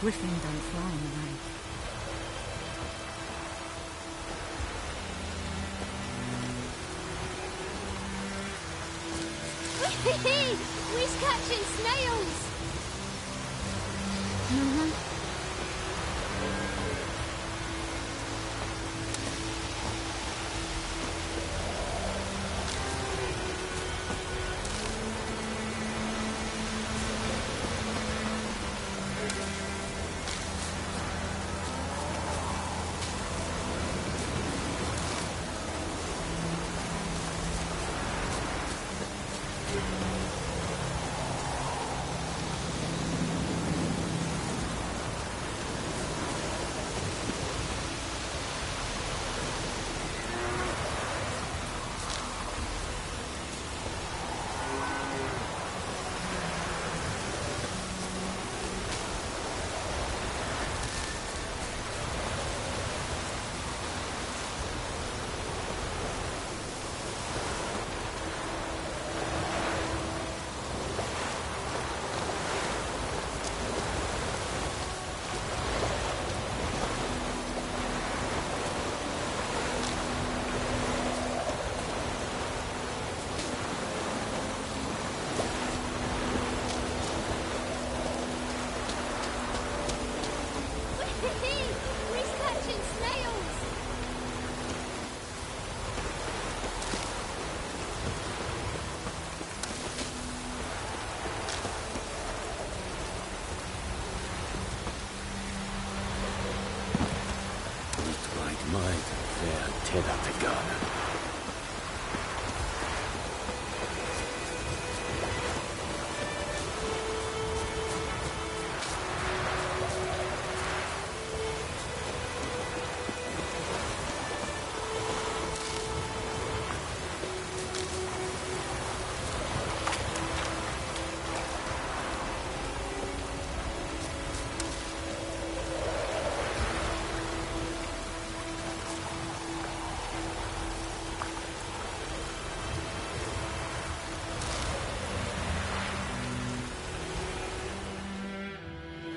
Griffin don't fly in the rain. We's catching snails!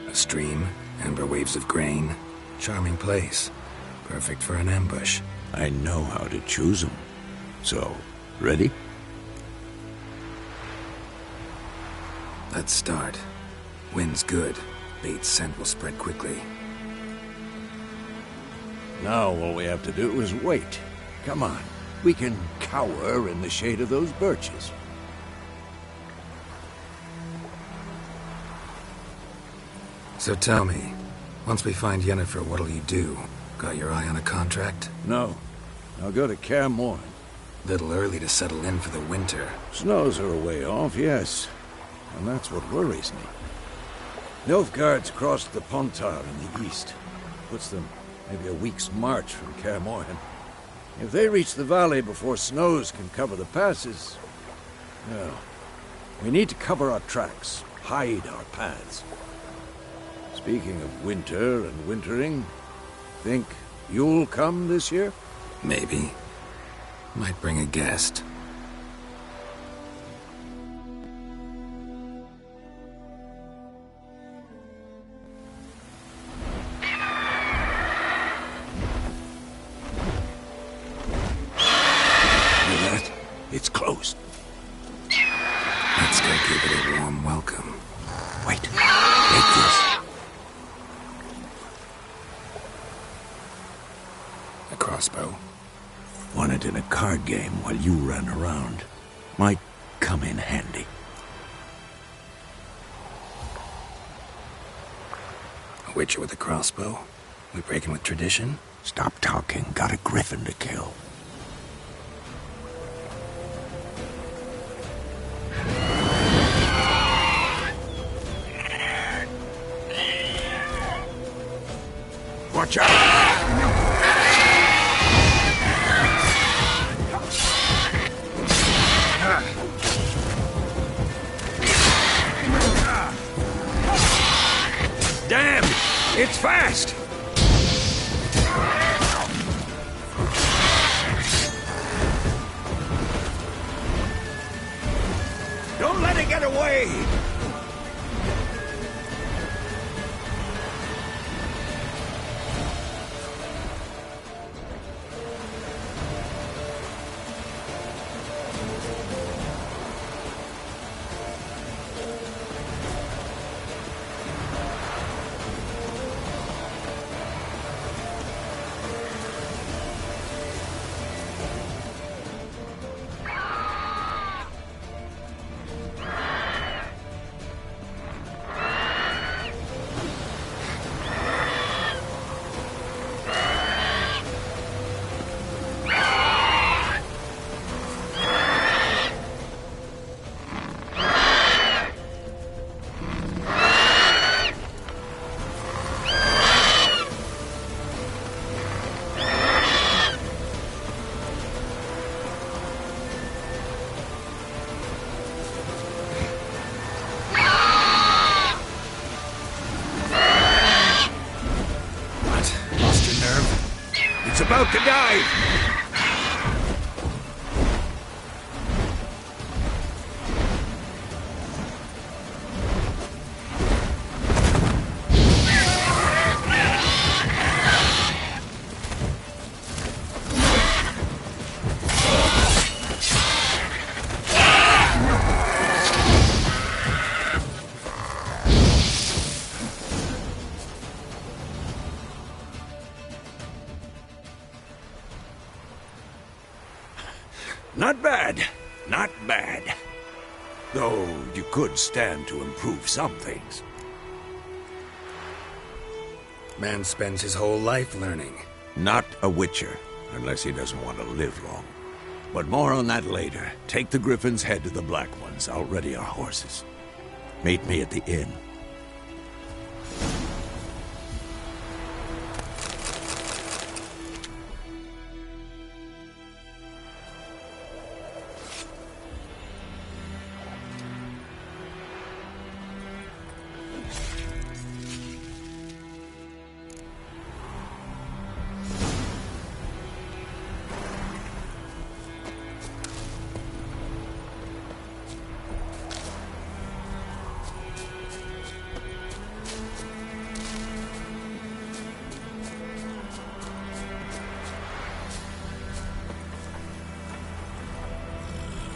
A stream, amber waves of grain. Charming place. Perfect for an ambush. I know how to choose them. So, ready? Let's start. Wind's good. Bait's scent will spread quickly. Now all we have to do is wait. Come on. We can cower in the shade of those birches. So tell me, once we find Yennefer, what'll you do? Got your eye on a contract? No. I'll go to Kaer Morhen. Little early to settle in for the winter. Snows are a way off, yes. And that's what worries me. Nilfgaard's crossed the Pontar in the east. Puts them maybe a week's march from Kaer Morhen. If they reach the valley before snows can cover the passes... well, we need to cover our tracks, hide our paths. Speaking of winter and wintering, think you'll come this year? Maybe. Might bring a guest. It's closed. Let's go give it a warm welcome. Wait. Take this. A crossbow. Won it in a card game while you ran around. Might come in handy. A witcher with a crossbow? We breaking with tradition? Stop talking. Got a griffin to kill. Watch out! Damn! It's fast! Don't let it get away! It's about to dive! Not bad. Not bad. Though you could stand to improve some things. Man spends his whole life learning. Not a Witcher, unless he doesn't want to live long. But more on that later. Take the Griffin's head to the Black Ones. I'll ready our horses. Meet me at the inn.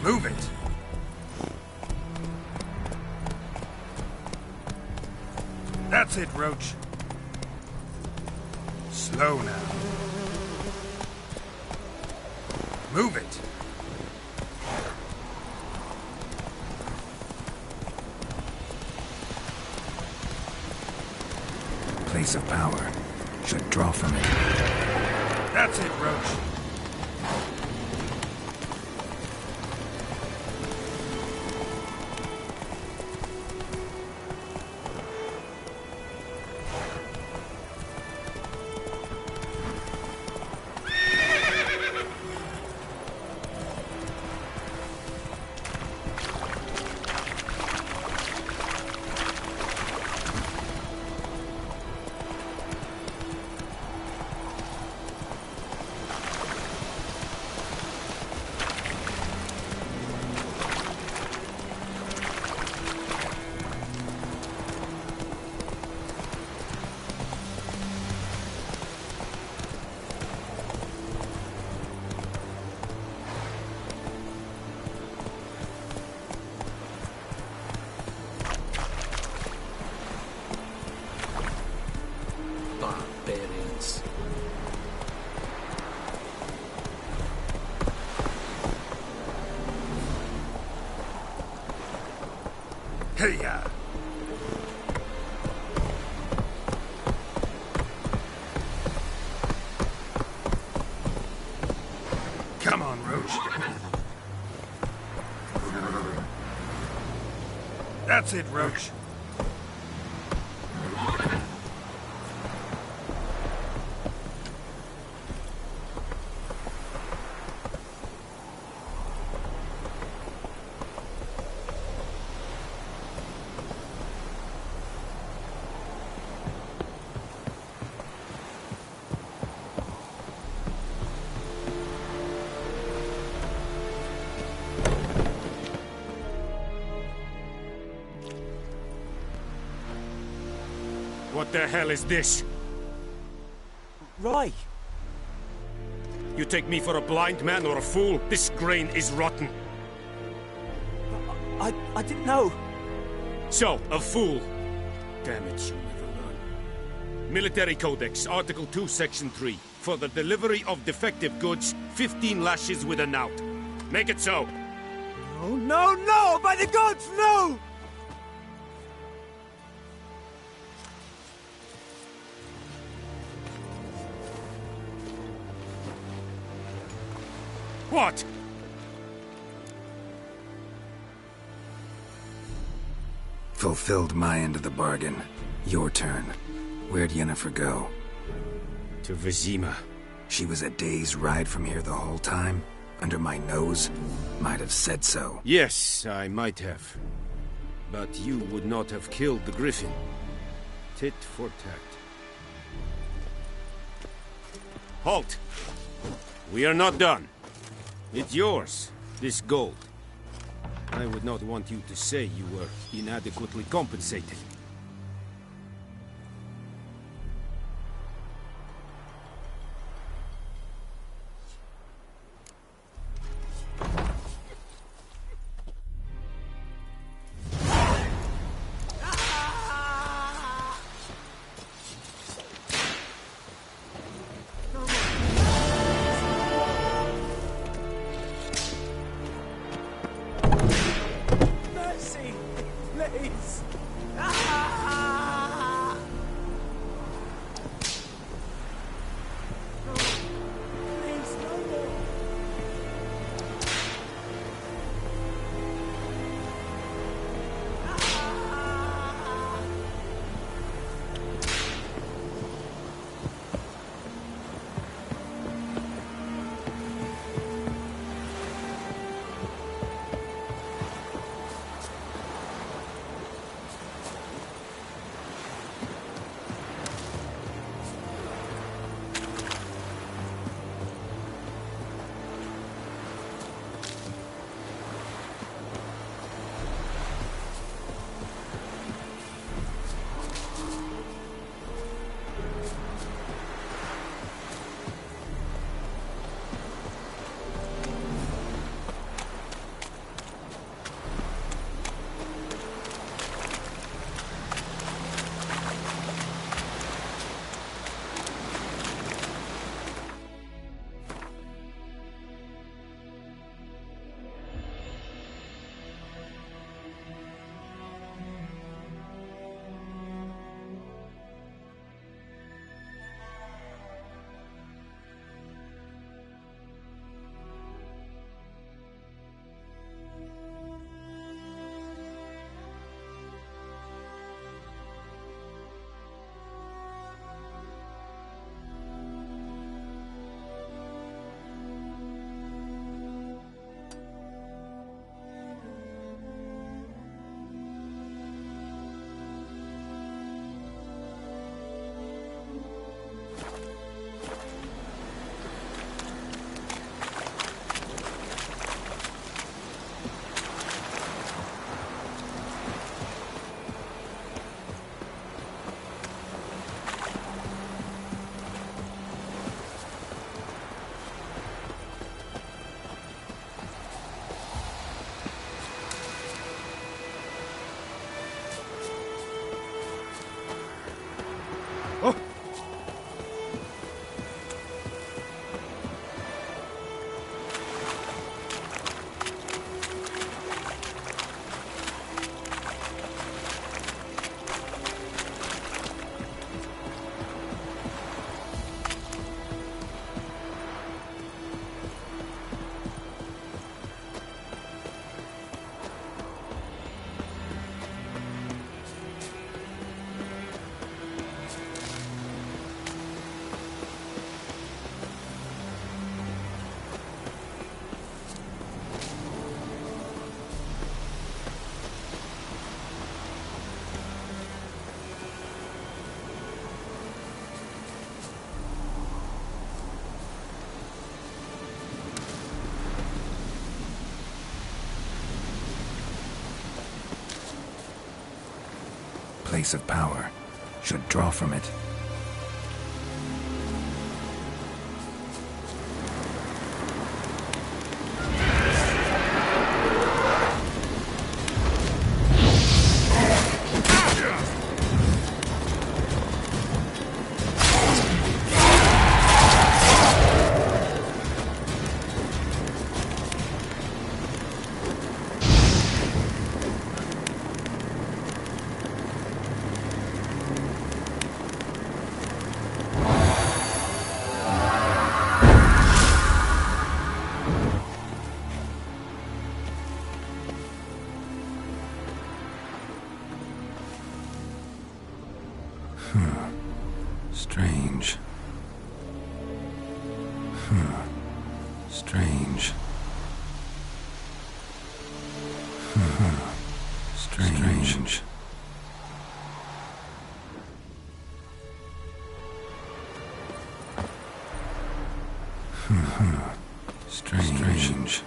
Move it! That's it, Roach. Slow now. Move it! Place of power. Should draw from it. That's it, Roach. Barbarians. Hey-ya! Come on, Roach. That's it, Roach. What the hell is this? Right. You take me for a blind man or a fool? This grain is rotten. I didn't know. So, a fool. Damn it, you'll never learn. Military Codex, Article 2, Section 3. For the delivery of defective goods, 15 lashes with a knout. Make it so. Oh, no, no! By the gods, no! What? Fulfilled my end of the bargain. Your turn. Where'd Yennefer go? To Vizima. She was a day's ride from here the whole time? Under my nose? Might have said so. Yes, I might have. But you would not have killed the Griffin. Tit for tat. Halt! We are not done. It's yours, this gold. I would not want you to say you were inadequately compensated. Mercy! Please! Please, no more! Place of power. Should draw from it. Strange. Strange. Strange. Strange.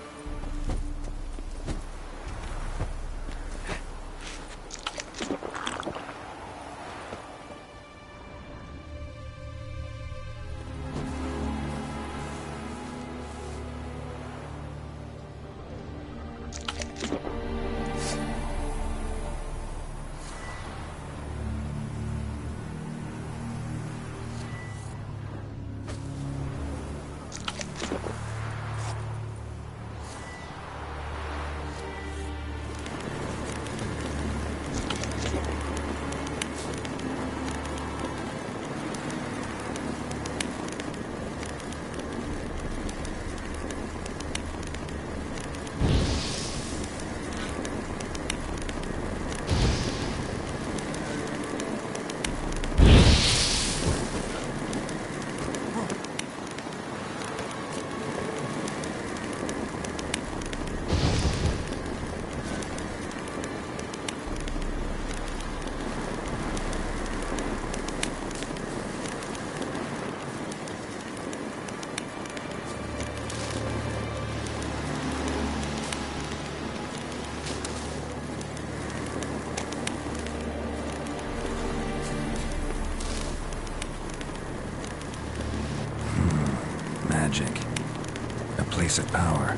Magic. A place of power.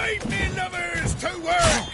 Right, me lovers, to work!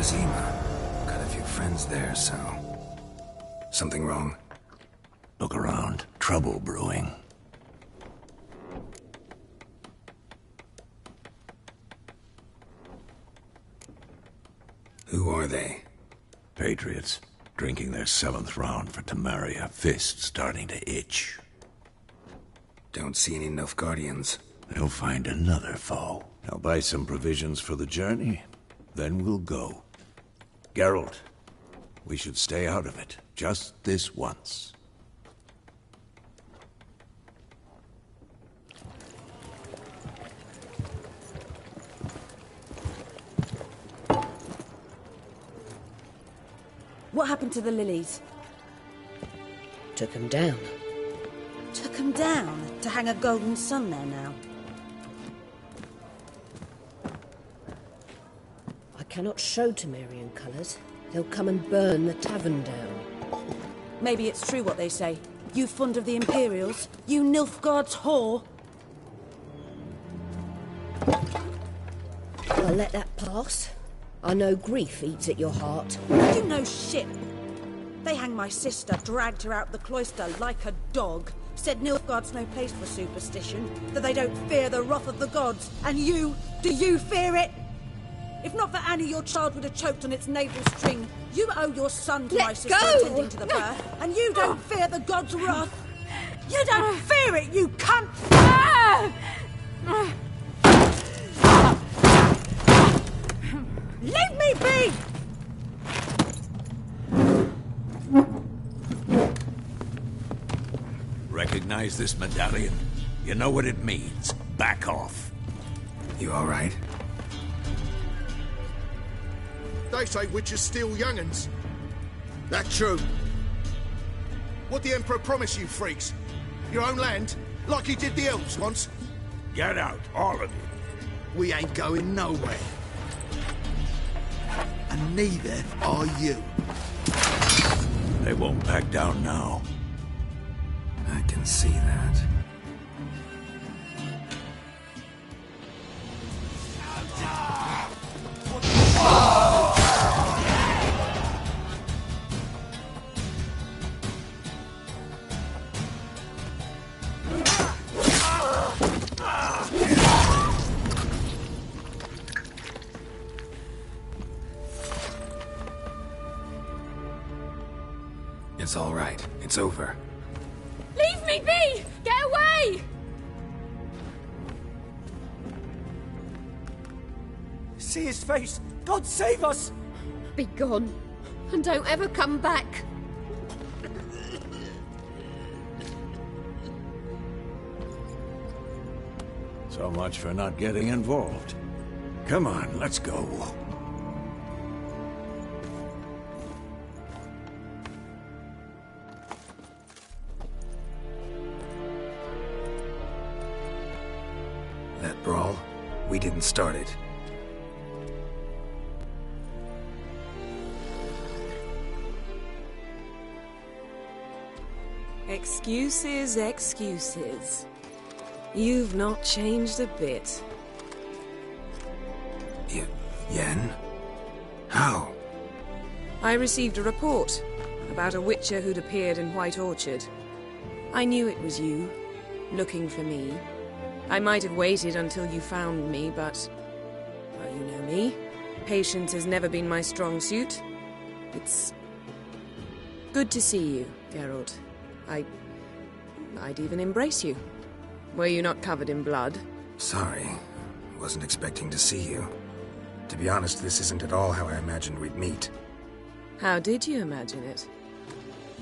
Vizima. Got a few friends there, so... Something wrong? Look around. Trouble brewing. Who are they? Patriots. Drinking their 7th round for Temeria. Fist starting to itch. Don't see any Nilfgaardians. They'll find another foe. I'll buy some provisions for the journey. Then we'll go. Geralt, we should stay out of it. Just this once. What happened to the lilies? Took them down. Took them down to hang a golden sun there now. I cannot show Temerian colours. They'll come and burn the tavern down. Maybe it's true what they say. You fond of the Imperials? You Nilfgaard's whore? I'll let that pass. I know grief eats at your heart. You know shit. They hanged my sister, dragged her out the cloister like a dog. Said Nilfgaard's no place for superstition, that they don't fear the wrath of the gods. And you, do you fear it? If not for Annie, your child would have choked on its navel string. You owe your son to my sister attending to the birth, and you don't fear the gods' wrath. You don't fear it, you cunt! Leave me be! Recognize this medallion? You know what it means. Back off. You all right? They say witches steal young'uns. That true? What the Emperor promised you freaks? Your own land? Like he did the elves once? Get out, all of you. We ain't going nowhere. And neither are you. They won't back down now. I can see that. It's all right. It's over. Leave me be! Get away! See his face! God save us! Be gone. And don't ever come back. So much for not getting involved. Come on, let's go. That brawl, we didn't start it. Excuses, excuses. You've not changed a bit. Yen? How? I received a report about a witcher who'd appeared in White Orchard. I knew it was you, looking for me. I might have waited until you found me, but... well, you know me. Patience has never been my strong suit. It's... good to see you, Geralt. I'd even embrace you. Were you not covered in blood? Sorry. Wasn't expecting to see you. To be honest, this isn't at all how I imagined we'd meet. How did you imagine it?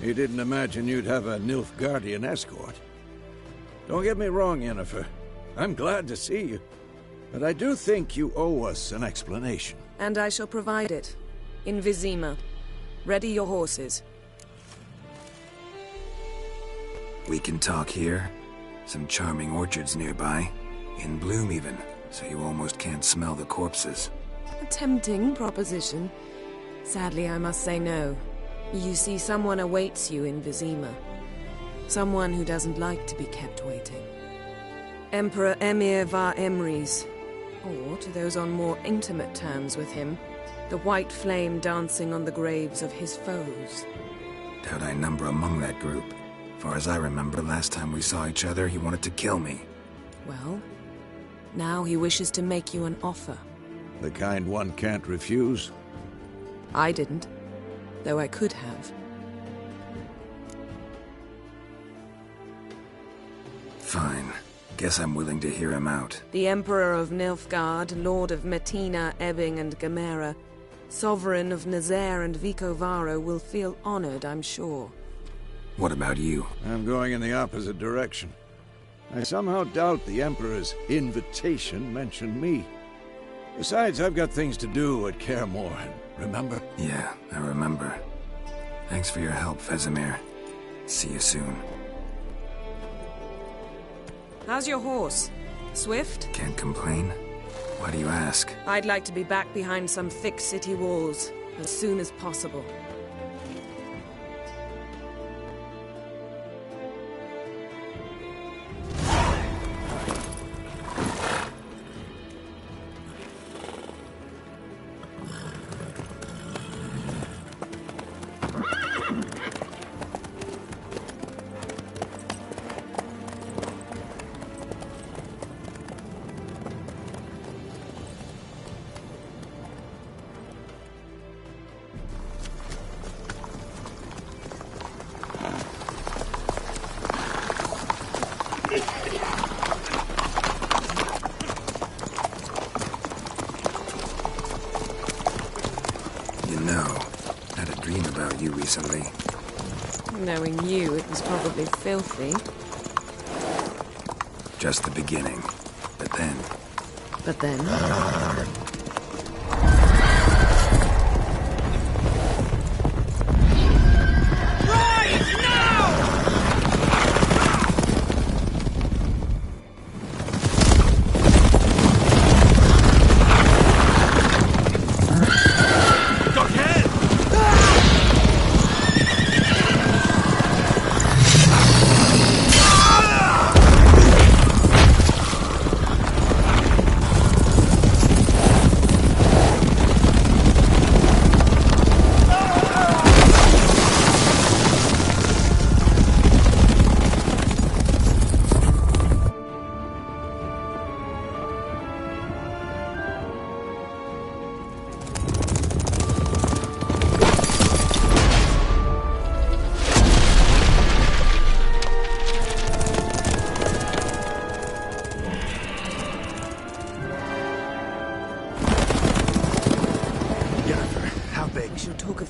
You didn't imagine you'd have a Nilfgaardian escort. Don't get me wrong, Yennefer. I'm glad to see you. But I do think you owe us an explanation. And I shall provide it. In Vizima. Ready your horses. We can talk here. Some charming orchards nearby. In bloom even, so you almost can't smell the corpses. A tempting proposition. Sadly, I must say no. You see, someone awaits you in Vizima. Someone who doesn't like to be kept waiting. Emperor Emhyr var Emreis. Or, to those on more intimate terms with him, The white flame dancing on the graves of his foes. Doubt I number among that group. Far as I remember, last time we saw each other, he wanted to kill me. Well, now he wishes to make you an offer. The kind one can't refuse? I didn't, though I could have. Fine. Guess I'm willing to hear him out. The Emperor of Nilfgaard, Lord of Metina, Ebbing and Gamera, Sovereign of Nazaire and Vicovaro will feel honored, I'm sure. What about you? I'm going in the opposite direction. I somehow doubt the Emperor's invitation mentioned me. Besides, I've got things to do at Kaer Morhen, remember? Yeah, I remember. Thanks for your help, Vesemir. See you soon. How's your horse? Swift? Can't complain. Why do you ask? I'd like to be back behind some thick city walls, as soon as possible. Recently. Knowing you, it was probably filthy. Just the beginning. But then... But then...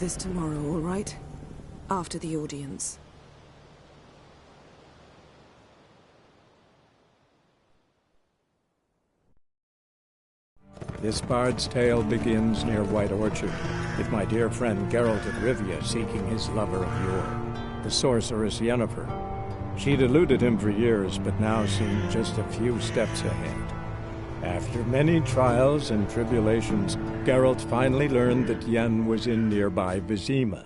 this tomorrow, all right? After the audience. This bard's tale begins near White Orchard, with my dear friend Geralt of Rivia seeking his lover of yore, the sorceress Yennefer. She'd eluded him for years, but now seemed just a few steps ahead. After many trials and tribulations, Geralt finally learned that Yen was in nearby Vizima.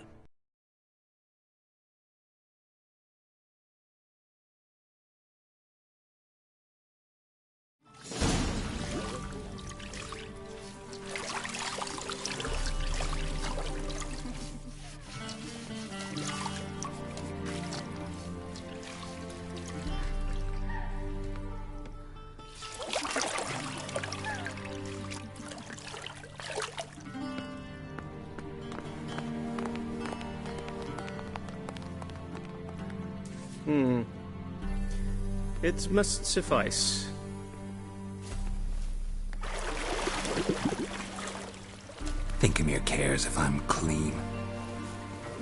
It must suffice. Thingmere cares if I'm clean.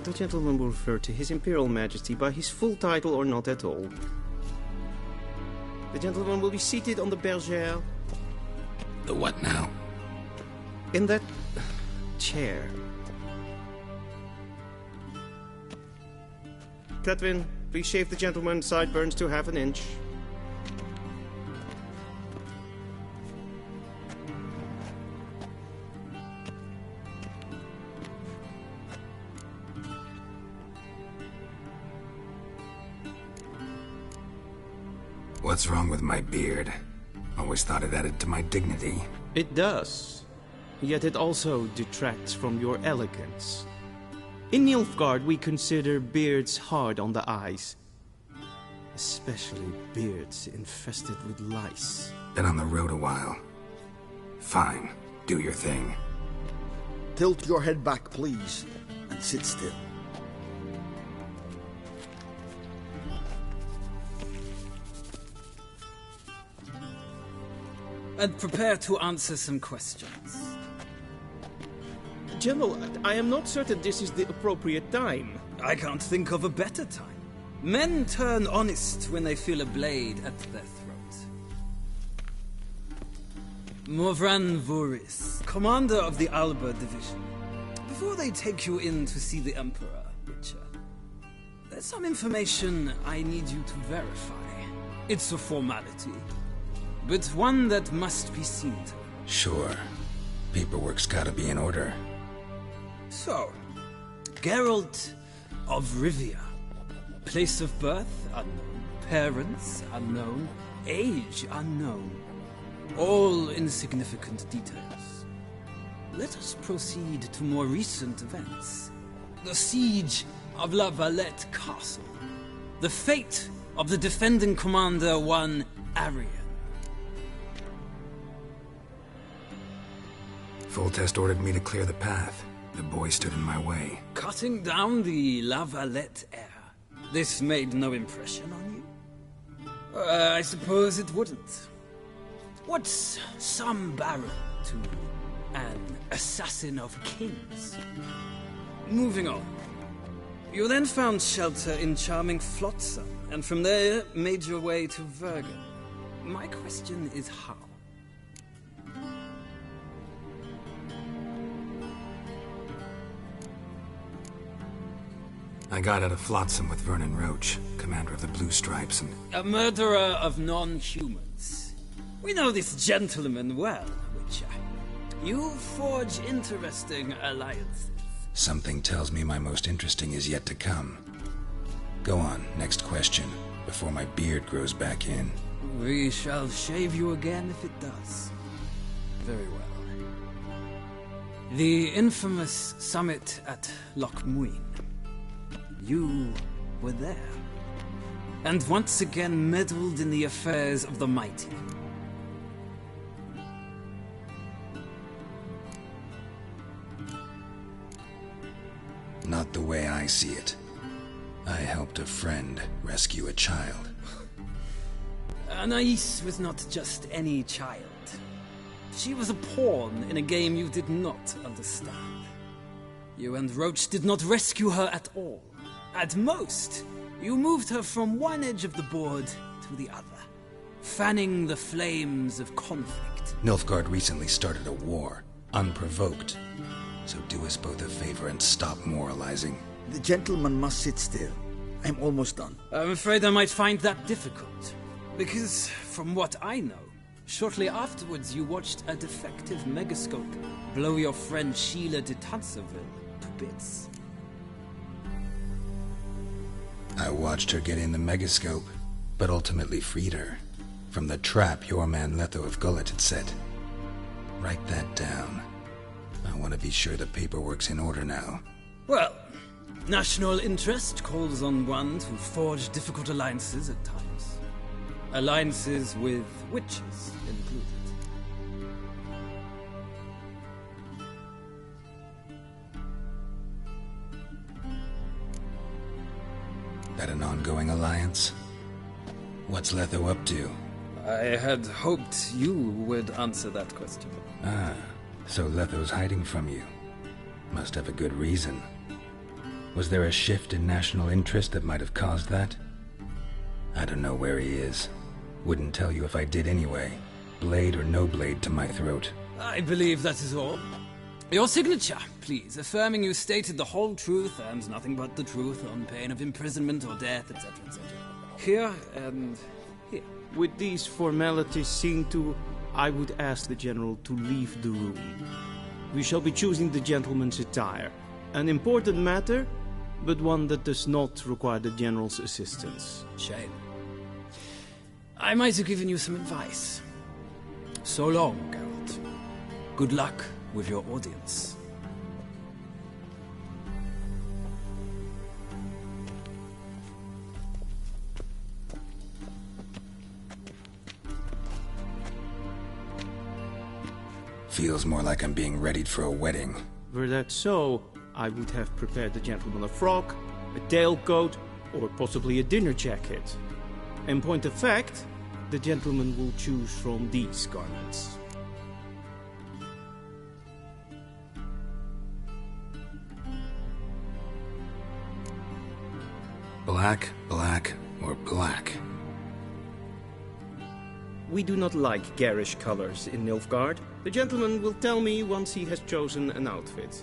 The gentleman will refer to His Imperial Majesty by his full title or not at all. The gentleman will be seated on the bergère. The what now? In that chair. Cletwin, please shave the gentleman's sideburns to half an inch. What's wrong with my beard? Always thought it added to my dignity. It does. yet it also detracts from your elegance. In Nilfgaard, we consider beards hard on the eyes. Especially beards infested with lice. Been on the road a while. Fine, do your thing. Tilt your head back, please, and sit still. And prepare to answer some questions. General, I am not certain this is the appropriate time. I can't think of a better time. Men turn honest when they feel a blade at their throat. Morvran Voorhis, commander of the Alba Division. Before they take you in to see the Emperor, Witcher, there's some information I need you to verify. It's a formality, but one that must be seen to. Sure. Paperwork's gotta be in order. So, Geralt of Rivia. Place of birth unknown. Parents unknown. Age unknown. All insignificant details. Let us proceed to more recent events. The siege of La Valette Castle. The fate of the defending commander, one Arian. Foltest ordered me to clear the path. The boy stood in my way. Cutting down the La Valette heir. This made no impression on you? I suppose it wouldn't. What's some baron to an assassin of kings? Moving on. You then found shelter in charming Flotsam, and from there made your way to Vergen. My question is how? I got out of Flotsam with Vernon Roach, commander of the Blue Stripes, and... A murderer of non-humans. We know this gentleman well, Witcher. You forge interesting alliances. Something tells me my most interesting is yet to come. Go on, next question, before my beard grows back in. We shall shave you again if it does. Very well. The infamous summit at Loch Muin. You were there, and once again meddled in the affairs of the mighty. Not the way I see it. I helped a friend rescue a child. Anais was not just any child. She was a pawn in a game you did not understand. You and Roach did not rescue her at all. At most, you moved her from one edge of the board to the other, fanning the flames of conflict. Nilfgaard recently started a war, unprovoked. So do us both a favor and stop moralizing. The gentleman must sit still. I'm almost done. I'm afraid I might find that difficult. Because, from what I know, shortly afterwards you watched a defective megascope blow your friend Sheila de Tanserville to bits. I watched her get in the megascope, but ultimately freed her. From the trap your man Letho of Gullet had set. Write that down. I want to be sure the paperwork's in order now. Well, national interest calls on one to forge difficult alliances at times. Alliances with witches included. That an ongoing alliance? What's Letho up to? I had hoped you would answer that question. Ah, so Letho's hiding from you. Must have a good reason. Was there a shift in national interest that might have caused that? I don't know where he is. Wouldn't tell you if I did anyway. Blade or no blade to my throat. I believe that is all. Your signature, please, affirming you stated the whole truth and nothing but the truth on pain of imprisonment or death, etc., etc. Here and here. With these formalities seen to, I would ask the General to leave the room. We shall be choosing the gentleman's attire. An important matter, but one that does not require the General's assistance. Shame. I might have given you some advice. So long, Geralt. Good luck with your audience. Feels more like I'm being readied for a wedding. Were that so, I would have prepared the gentleman a frock, a tailcoat, or possibly a dinner jacket. In point of fact, the gentleman will choose from these garments. Black, black, or black? We do not like garish colors in Nilfgaard. The gentleman will tell me once he has chosen an outfit.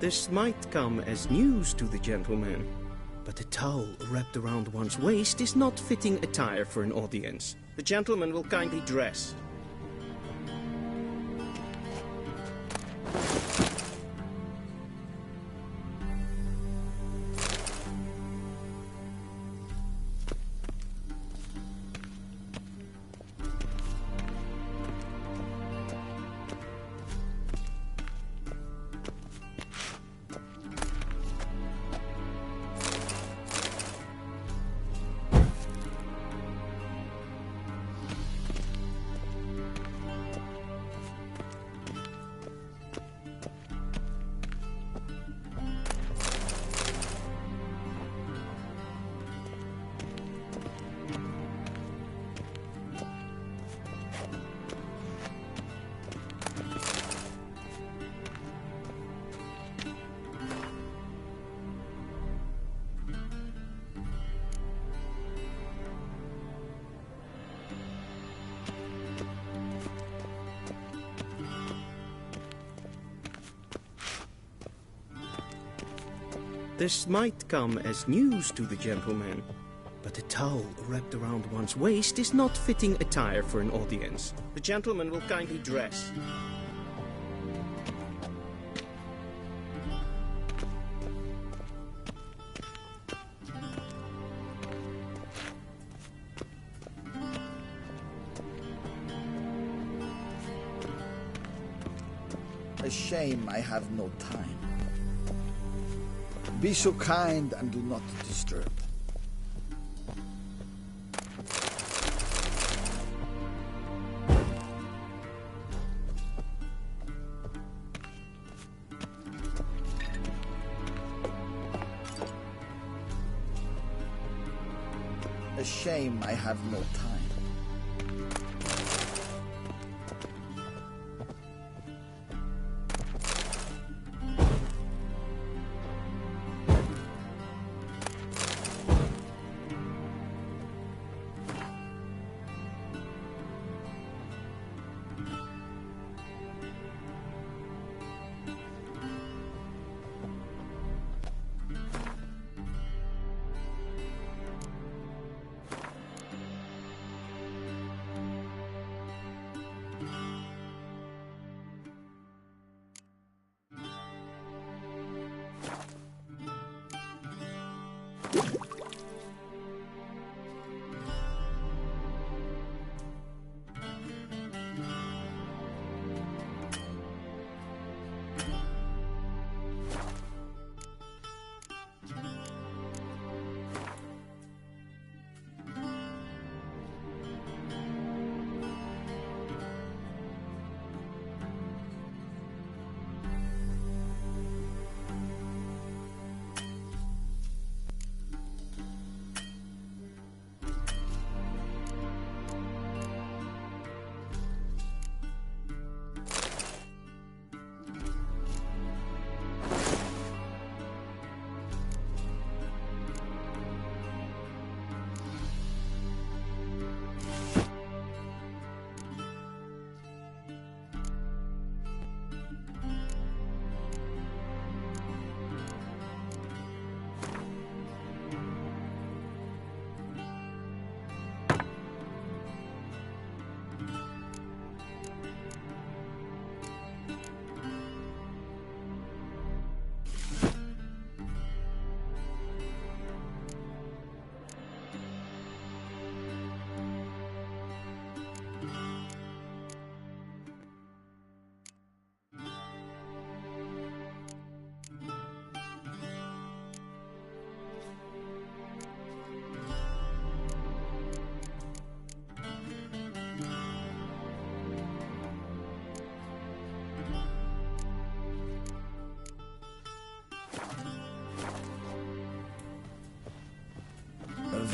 This might come as news to the gentleman, but a towel wrapped around one's waist is not fitting attire for an audience. The gentleman will kindly dress. This might come as news to the gentleman, but a towel wrapped around one's waist is not fitting attire for an audience. The gentleman will kindly dress. A shame I have no time. Be so kind and do not disturb. A shame I have no time.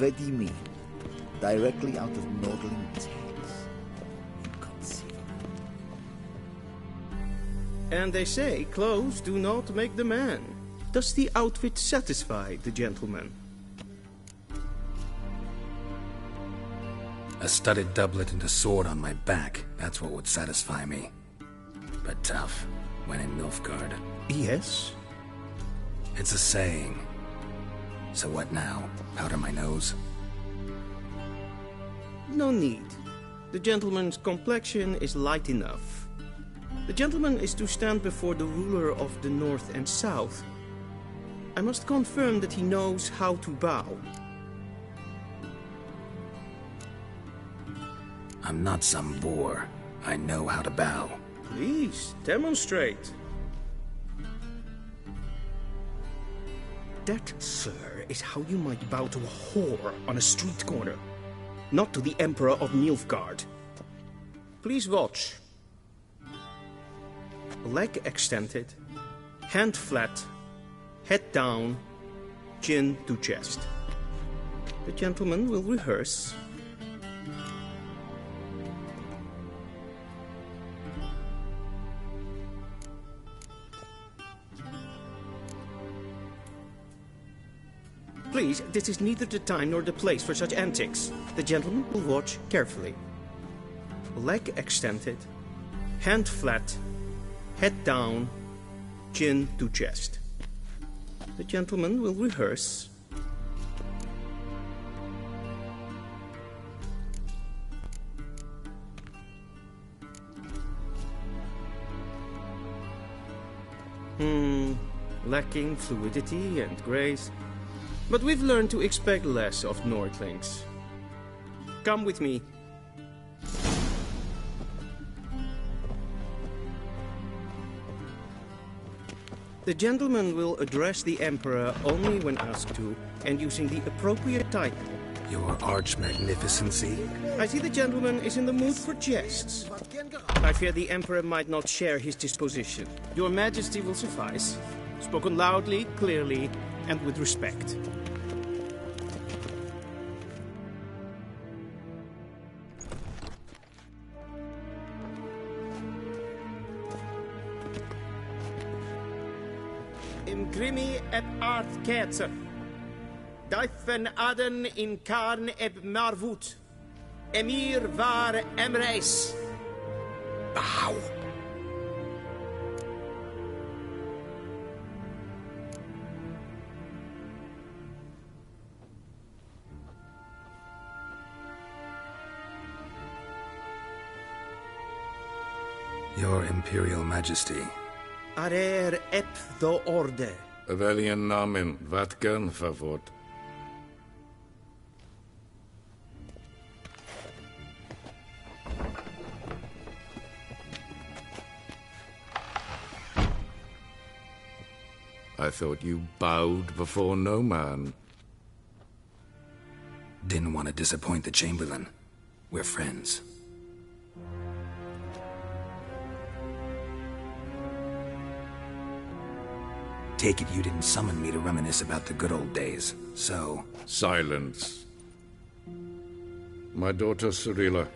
ready meal, directly out of Nordling tales. Inconceivable. And they say clothes do not make the man. Does the outfit satisfy the gentleman? A studded doublet and a sword on my back, that's what would satisfy me. But tough, when in Nilfgaard. Yes? It's a saying. So what now? Powder my nose? No need. The gentleman's complexion is light enough. The gentleman is to stand before the ruler of the North and South. I must confirm that he knows how to bow. I'm not some boor. I know how to bow. Please, demonstrate. That, sir, is how you might bow to a whore on a street corner, not to the Emperor of Nilfgaard. Please watch. Leg extended, hand flat, head down, chin to chest. The gentleman will rehearse. Please, this is neither the time nor the place for such antics. The gentleman will watch carefully. Leg extended, hand flat, head down, chin to chest. The gentleman will rehearse. Lacking fluidity and grace. But we've learned to expect less of Nordlings. Come with me. The gentleman will address the Emperor only when asked to, and using the appropriate title. Your arch-magnificency? I see the gentleman is in the mood for jests. I fear the Emperor might not share his disposition. Your Majesty will suffice. Spoken loudly, clearly, and with respect. Imgrimi et art ketzer. Daifen aden in karn eb marvut. Emir var emreis. Bow. Your Imperial Majesty. Arer ep do orde. Velian namen, wat gern favort. I thought you bowed before no man. Didn't want to disappoint the Chamberlain. We're friends. Take it you didn't summon me to reminisce about the good old days, so... Silence. My daughter Cirilla,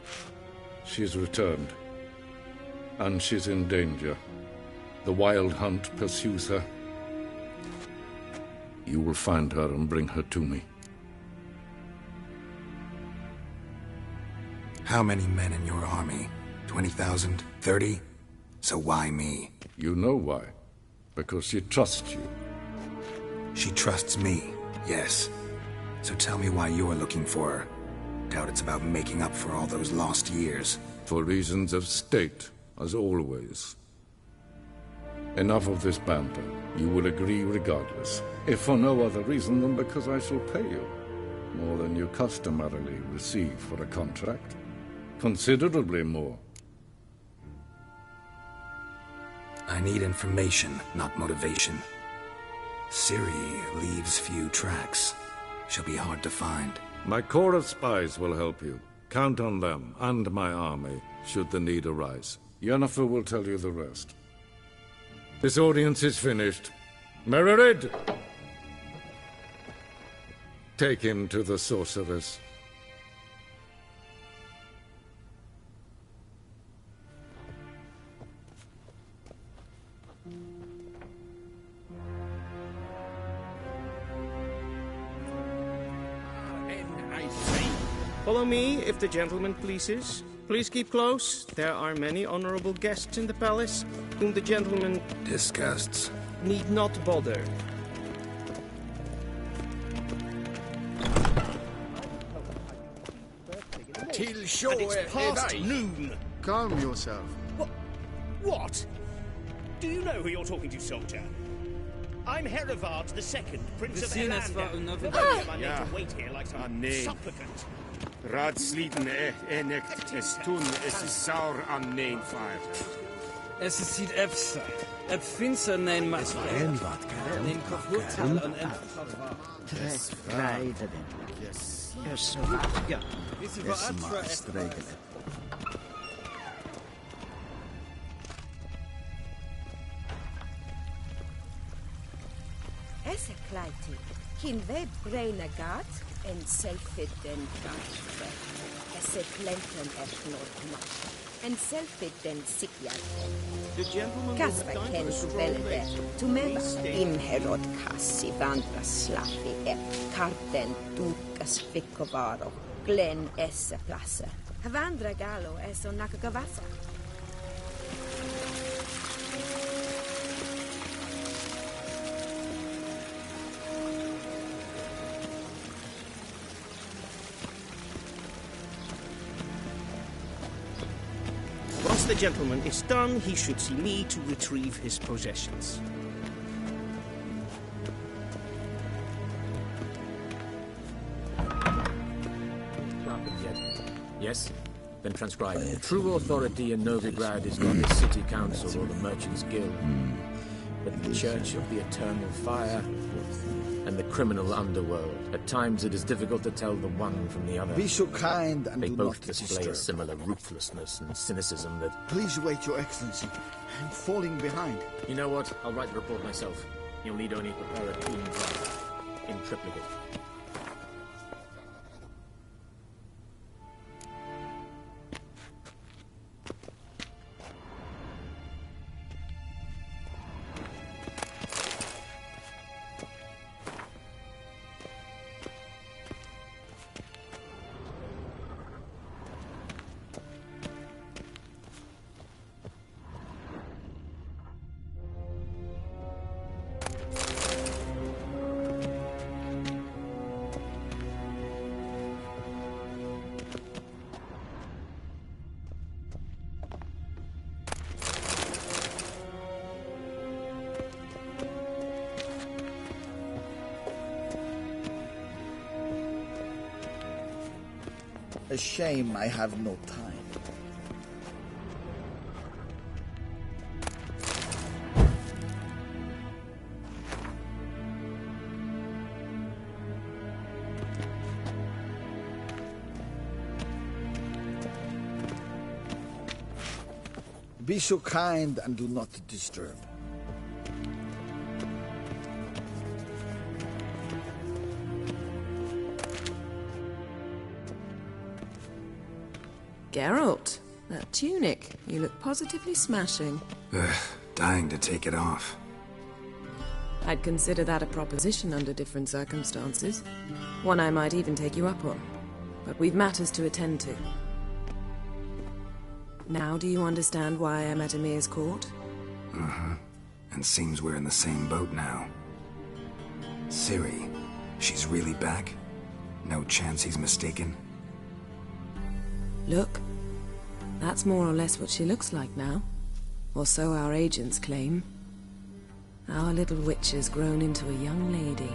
she's returned. And she's in danger. The Wild Hunt pursues her. You will find her and bring her to me. How many men in your army? 20,000? 30? So why me? You know why. Because she trusts you. She trusts me, yes. So tell me why you're looking for her. Doubt it's about making up for all those lost years. For reasons of state, as always. Enough of this banter. You will agree regardless. If for no other reason than because I shall pay you. More than you customarily receive for a contract. Considerably more. I need information, not motivation. Ciri leaves few tracks. She'll be hard to find. My corps of spies will help you. Count on them, and my army, should the need arise. Yennefer will tell you the rest. This audience is finished. Mererid! Take him to the sorceress. Follow me, if the gentleman pleases. Please keep close. There are many honorable guests in the palace, whom the gentleman... disgusts. ...need not bother. Till sure it's past noon. Calm yourself. What? Do you know who you're talking to, soldier? I'm Herivard II, Prince of Elander. I'm Ja, to wait here like some nee. supplicant. Raadsleden echt es tun, es is sauer aan mijn vaart. Es is ziet efsa. Het finster neem maar. En wat kan? Neem kapot aan en Tres vrijden. Yes, ja. Es maar stregelen. Esse kleiti, kin we breine gat en selfit den gatfe. Esse plenten mat. En selfit den sikjad. The gentleman Kasper ken velde. Tu meva im herod kassi vandra slafi karten dukas fikovaro. Glen esse plasse. Vandra galo eso nakagavasa. Once the gentleman is done, he should see me to retrieve his possessions. Yes? Then transcribe. True authority in Novigrad is not the city council or the merchants' guild, but the Church of the Eternal Fire and the criminal underworld. At times it is difficult to tell the one from the other. Be so kind and they do both not display disturb. a similar ruthlessness and cynicism that... Please wait, Your Excellency. I'm falling behind. You know what? I'll write the report myself. You'll need only prepare a clean draft. In triplicate. A shame I have no time. Be so kind and do not disturb. Geralt, that tunic. You look positively smashing. Dying to take it off. I'd consider that a proposition under different circumstances. One I might even take you up on. But we've matters to attend to. Now do you understand why I'm at Emir's court? Uh-huh. And seems we're in the same boat now. Ciri, she's really back? No chance he's mistaken? Look, that's more or less what she looks like now. Or so our agents claim. Our little witch has grown into a young lady.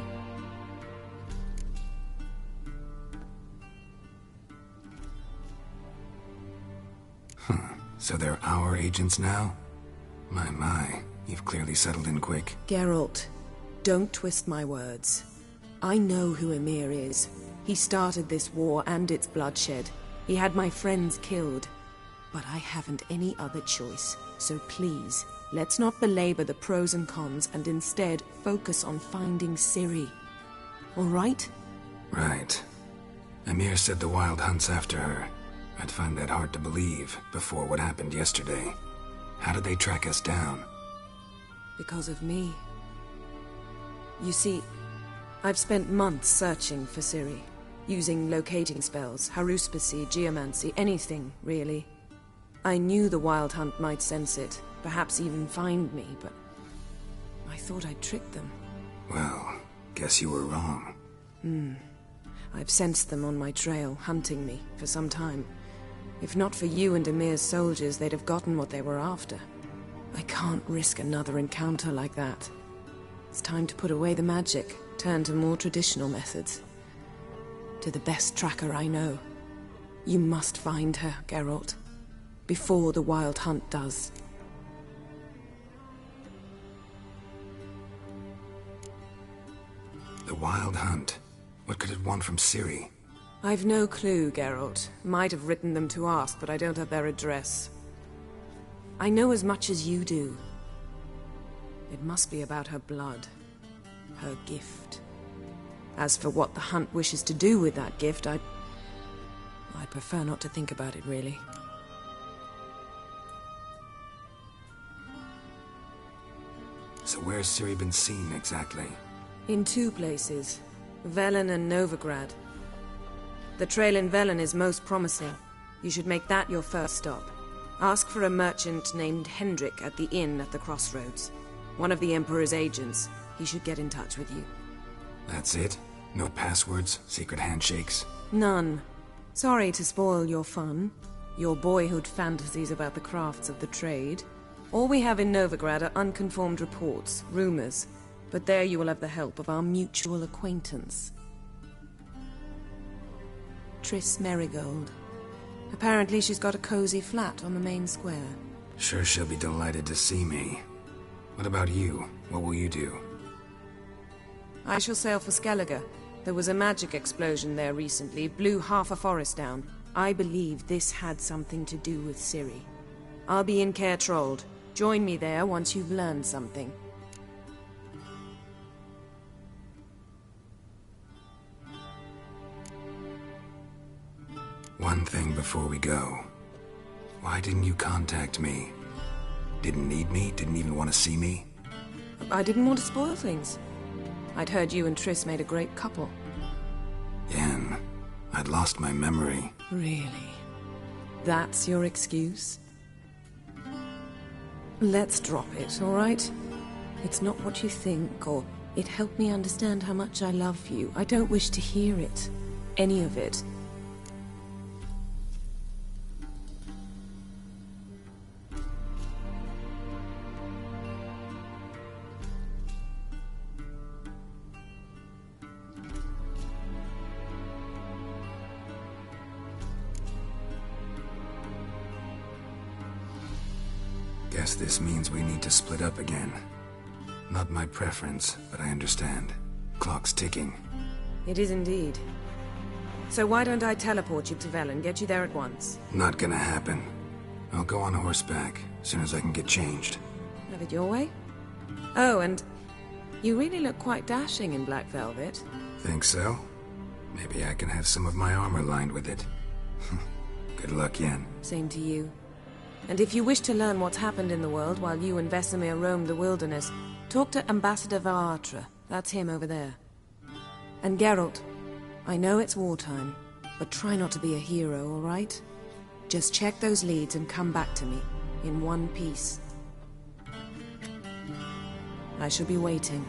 So they're our agents now? My, you've clearly settled in quick. Geralt, don't twist my words. I know who Emir is. He started this war and its bloodshed. He had my friends killed. But I haven't any other choice. So please, let's not belabor the pros and cons and instead focus on finding Ciri. All right? Right. Emhyr said the Wild Hunt's after her. I'd find that hard to believe before what happened yesterday. How did they track us down? Because of me. You see, I've spent months searching for Ciri, using locating spells, haruspicy, geomancy, anything, really. I knew the Wild Hunt might sense it, perhaps even find me, but I thought I'd tricked them. Well, guess you were wrong. I've sensed them on my trail, hunting me, for some time. If not for you and Emhyr's soldiers, they'd have gotten what they were after. I can't risk another encounter like that. It's time to put away the magic, turn to more traditional methods. To the best tracker I know. You must find her, Geralt. Before the Wild Hunt does. The Wild Hunt? What could it want from Ciri? I've no clue, Geralt. Might have written them to ask, but I don't have their address. I know as much as you do. It must be about her blood. Her gift. As for what the Hunt wishes to do with that gift, I'd prefer not to think about it, really. So where's Ciri been seen, exactly? In 2 places. Velen and Novigrad. The trail in Velen is most promising. You should make that your first stop. Ask for a merchant named Hendrik at the inn at the crossroads. One of the Emperor's agents. He should get in touch with you. That's it? No passwords? Secret handshakes? None. Sorry to spoil your fun. Your boyhood fantasies about the crafts of the trade. All we have in Novigrad are unconfirmed reports, rumors. But there you will have the help of our mutual acquaintance. Triss Merigold. Apparently she's got a cozy flat on the main square. Sure she'll be delighted to see me. What about you? What will you do? I shall sail for Skellige. There was a magic explosion there recently, blew half a forest down. I believe this had something to do with Ciri. I'll be in Caer Trolde. Join me there once you've learned something. One thing before we go. Why didn't you contact me? Didn't need me? Didn't even want to see me? I didn't want to spoil things. I'd heard you and Triss made a great couple. Yen, I'd lost my memory. Really? That's your excuse? Let's drop it, all right? It's not what you think, or it helped me understand how much I love you. I don't wish to hear it. Any of it. Guess this means we need to split up again. Not my preference, but I understand. Clock's ticking. It is indeed. So why don't I teleport you to Velen, get you there at once? Not gonna happen. I'll go on horseback, as soon as I can get changed. Have it your way? Oh, and you really look quite dashing in black velvet. Think so? Maybe I can have some of my armor lined with it. Good luck, Yen. Same to you. And if you wish to learn what's happened in the world while you and Vesemir roamed the wilderness, talk to Ambassador Varatra. That's him over there. And Geralt, I know it's wartime, but try not to be a hero, all right? Just check those leads and come back to me, in one piece. I shall be waiting.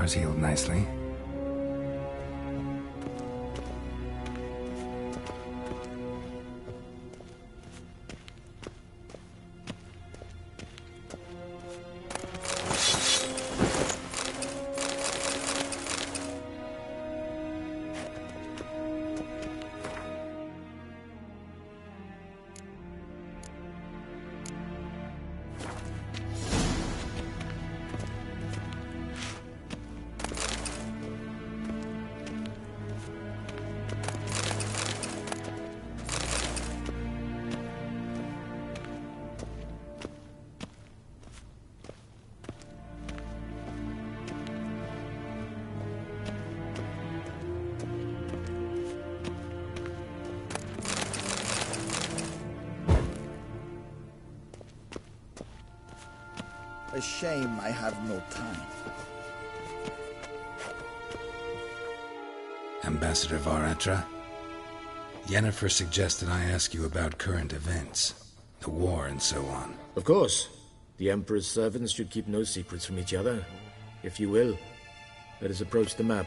scars healed nicely. A shame I have no time. Ambassador Var-Attre, Yennefer suggested I ask you about current events, the war and so on. Of course. The Emperor's servants should keep no secrets from each other. If you will, let us approach the map.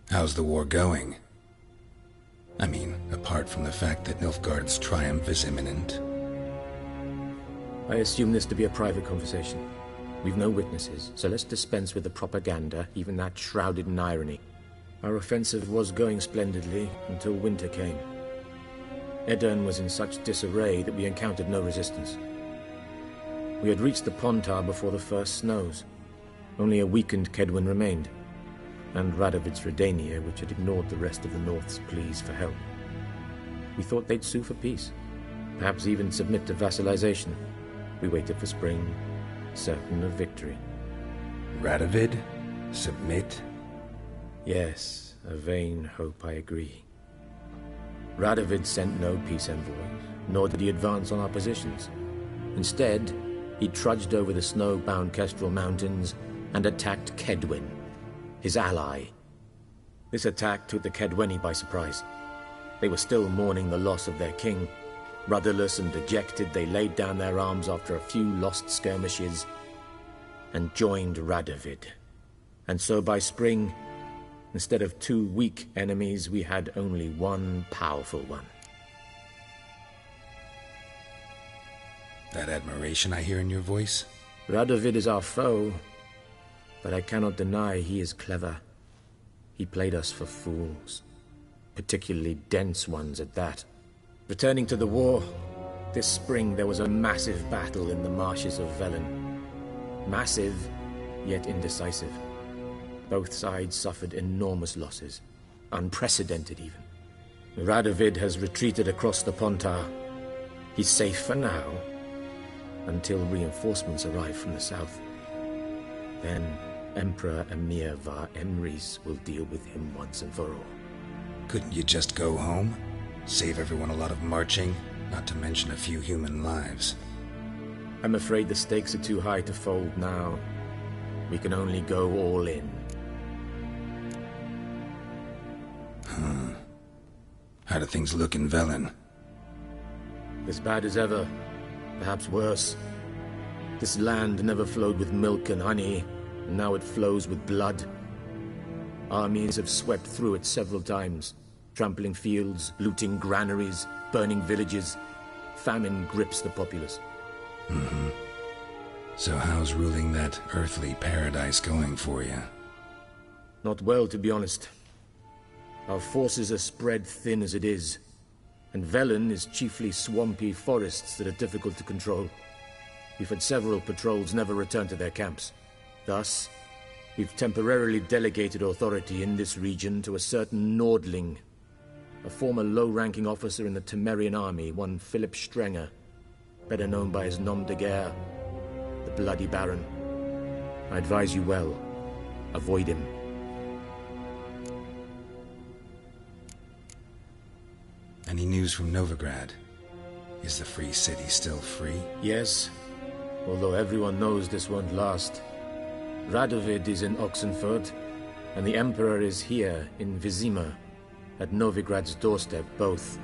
How's the war going? I mean, apart from the fact that Nilfgaard's triumph is imminent. I assume this to be a private conversation. We've no witnesses, so let's dispense with the propaganda, even that shrouded in irony. Our offensive was going splendidly until winter came. Aedirn was in such disarray that we encountered no resistance. We had reached the Pontar before the first snows. Only a weakened Kaedwen remained, and Radovid's Redania, which had ignored the rest of the North's pleas for help. We thought they'd sue for peace, perhaps even submit to vassalization. We waited for spring, certain of victory. Radovid? Submit? Yes, a vain hope, I agree. Radovid sent no peace envoys, nor did he advance on our positions. Instead, he trudged over the snow-bound Kestrel Mountains and attacked Kaedwen, his ally. This attack took the Kaedweni by surprise. They were still mourning the loss of their king. Rudderless and dejected, they laid down their arms after a few lost skirmishes and joined Radovid. And so by spring, instead of 2 weak enemies, we had only one powerful one. That admiration I hear in your voice? Radovid is our foe, but I cannot deny he is clever. He played us for fools, particularly dense ones at that. Returning to the war, this spring there was a massive battle in the marshes of Velen. Massive, yet indecisive. Both sides suffered enormous losses, unprecedented even. Radovid has retreated across the Pontar. He's safe for now, until reinforcements arrive from the south. Then Emperor Emhyr var Emreis will deal with him once and for all. Couldn't you just go home? Save everyone a lot of marching, not to mention a few human lives. I'm afraid the stakes are too high to fold now. We can only go all in. How do things look in Velen? As bad as ever, perhaps worse. This land never flowed with milk and honey, and now it flows with blood. Armies have swept through it several times, trampling fields, looting granaries, burning villages. Famine grips the populace. So how's ruling that earthly paradise going for you? Not well, to be honest. Our forces are spread thin as it is, and Velen is chiefly swampy forests that are difficult to control. We've had several patrols never return to their camps. Thus, we've temporarily delegated authority in this region to a certain Nordling, a former low-ranking officer in the Temerian army, one Philip Strenger, better known by his nom de guerre, the Bloody Baron. I advise you well, avoid him. Any news from Novigrad? Is the Free City still free? Yes, although everyone knows this won't last. Radovid is in Oxenfurt, and the Emperor is here in Vizima. at Novigrad's doorstep, both.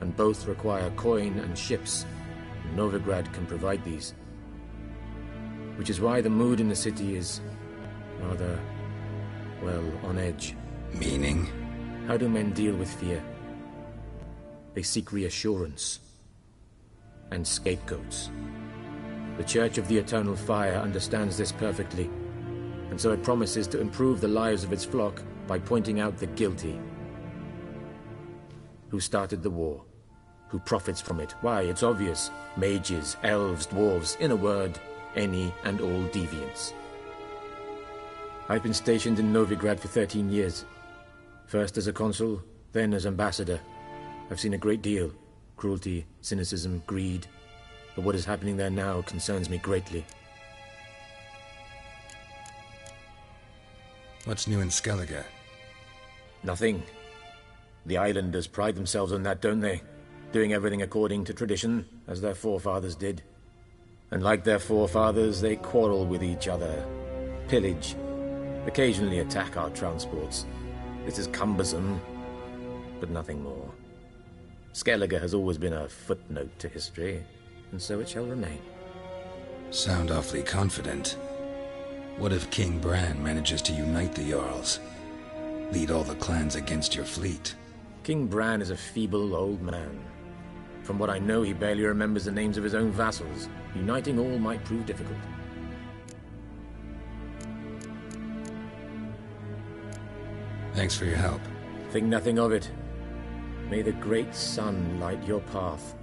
And both require coin and ships. Novigrad can provide these. Which is why the mood in the city is rather, well, on edge. Meaning? How do men deal with fear? They seek reassurance. And scapegoats. The Church of the Eternal Fire understands this perfectly, and so it promises to improve the lives of its flock by pointing out the guilty. Who started the war? Who profits from it? Why, it's obvious. Mages, elves, dwarves, in a word, any and all deviants. I've been stationed in Novigrad for 13 years. First as a consul, then as ambassador. I've seen a great deal. Cruelty, cynicism, greed. But what is happening there now concerns me greatly. What's new in Skellige? Nothing. The islanders pride themselves on that, don't they? Doing everything according to tradition, as their forefathers did. And like their forefathers, they quarrel with each other, pillage, occasionally attack our transports. This is cumbersome, but nothing more. Skellige has always been a footnote to history, and so it shall remain. Sound awfully confident. What if King Bran manages to unite the Jarls? Lead all the clans against your fleet? King Bran is a feeble old man. From what I know, he barely remembers the names of his own vassals. Uniting all might prove difficult. Thanks for your help. Think nothing of it. May the great sun light your path.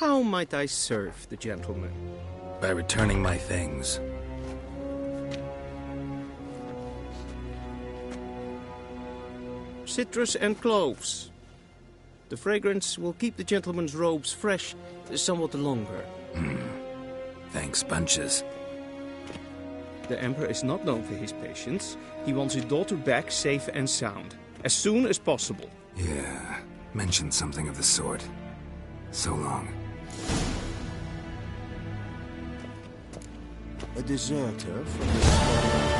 How might I serve the gentleman? By returning my things. Citrus and cloves. The fragrance will keep the gentleman's robes fresh somewhat longer. Thanks, bunches. The Emperor is not known for his patience. He wants his daughter back safe and sound, as soon as possible. Yeah, mentioned something of the sort. So long. A deserter from the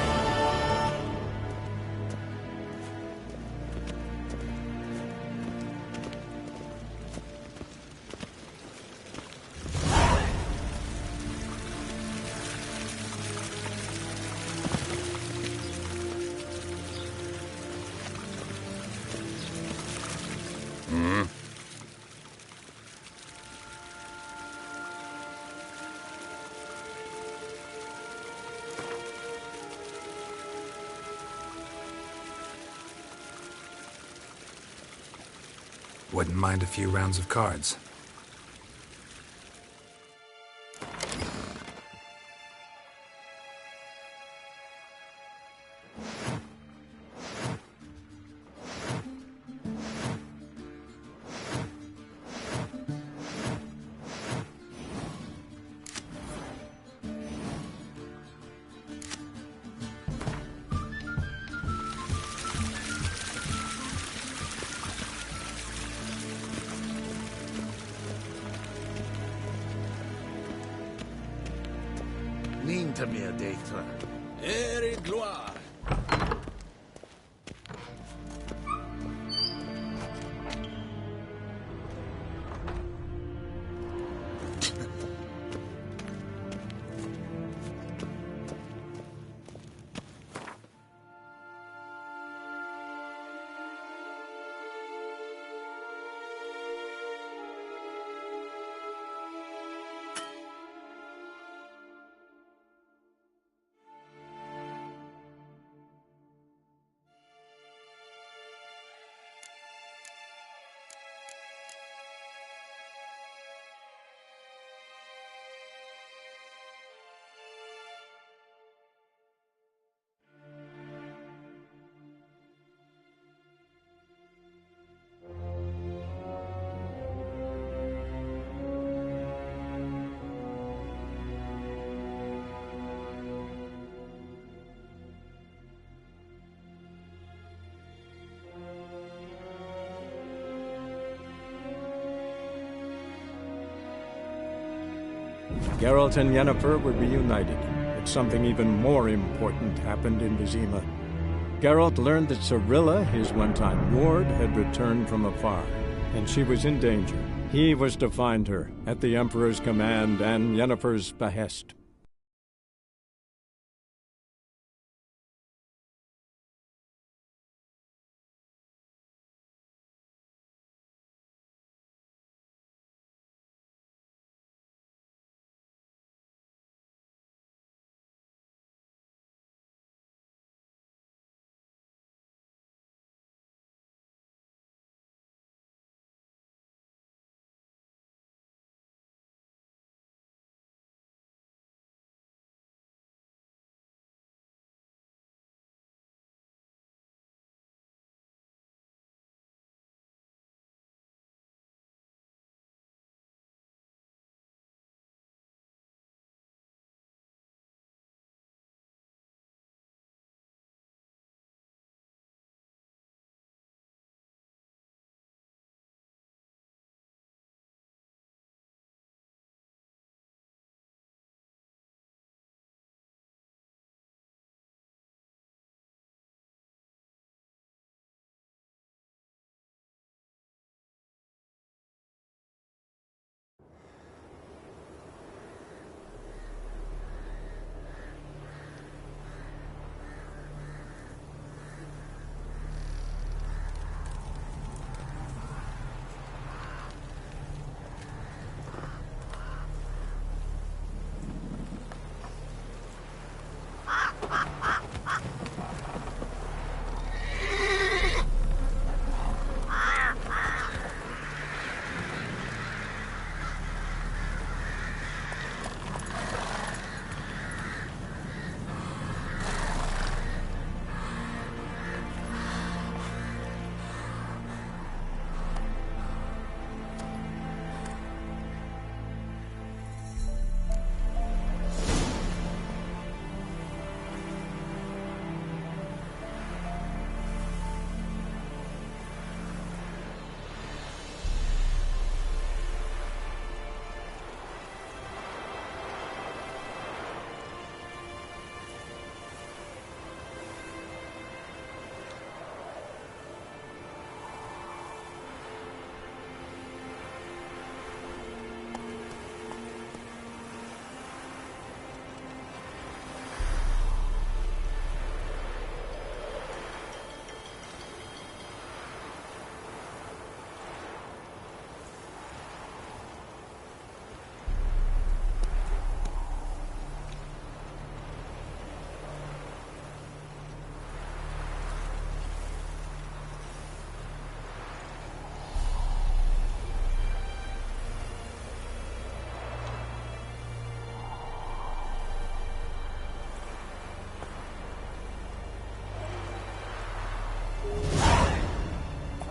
Wouldn't mind a few rounds of cards. Ninta mia deitra. Eri gloire. Geralt and Yennefer were reunited, but something even more important happened in Vizima. Geralt learned that Cirilla, his one-time ward, had returned from afar, and she was in danger. He was to find her, at the Emperor's command and Yennefer's behest.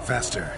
Faster.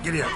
Giddy up.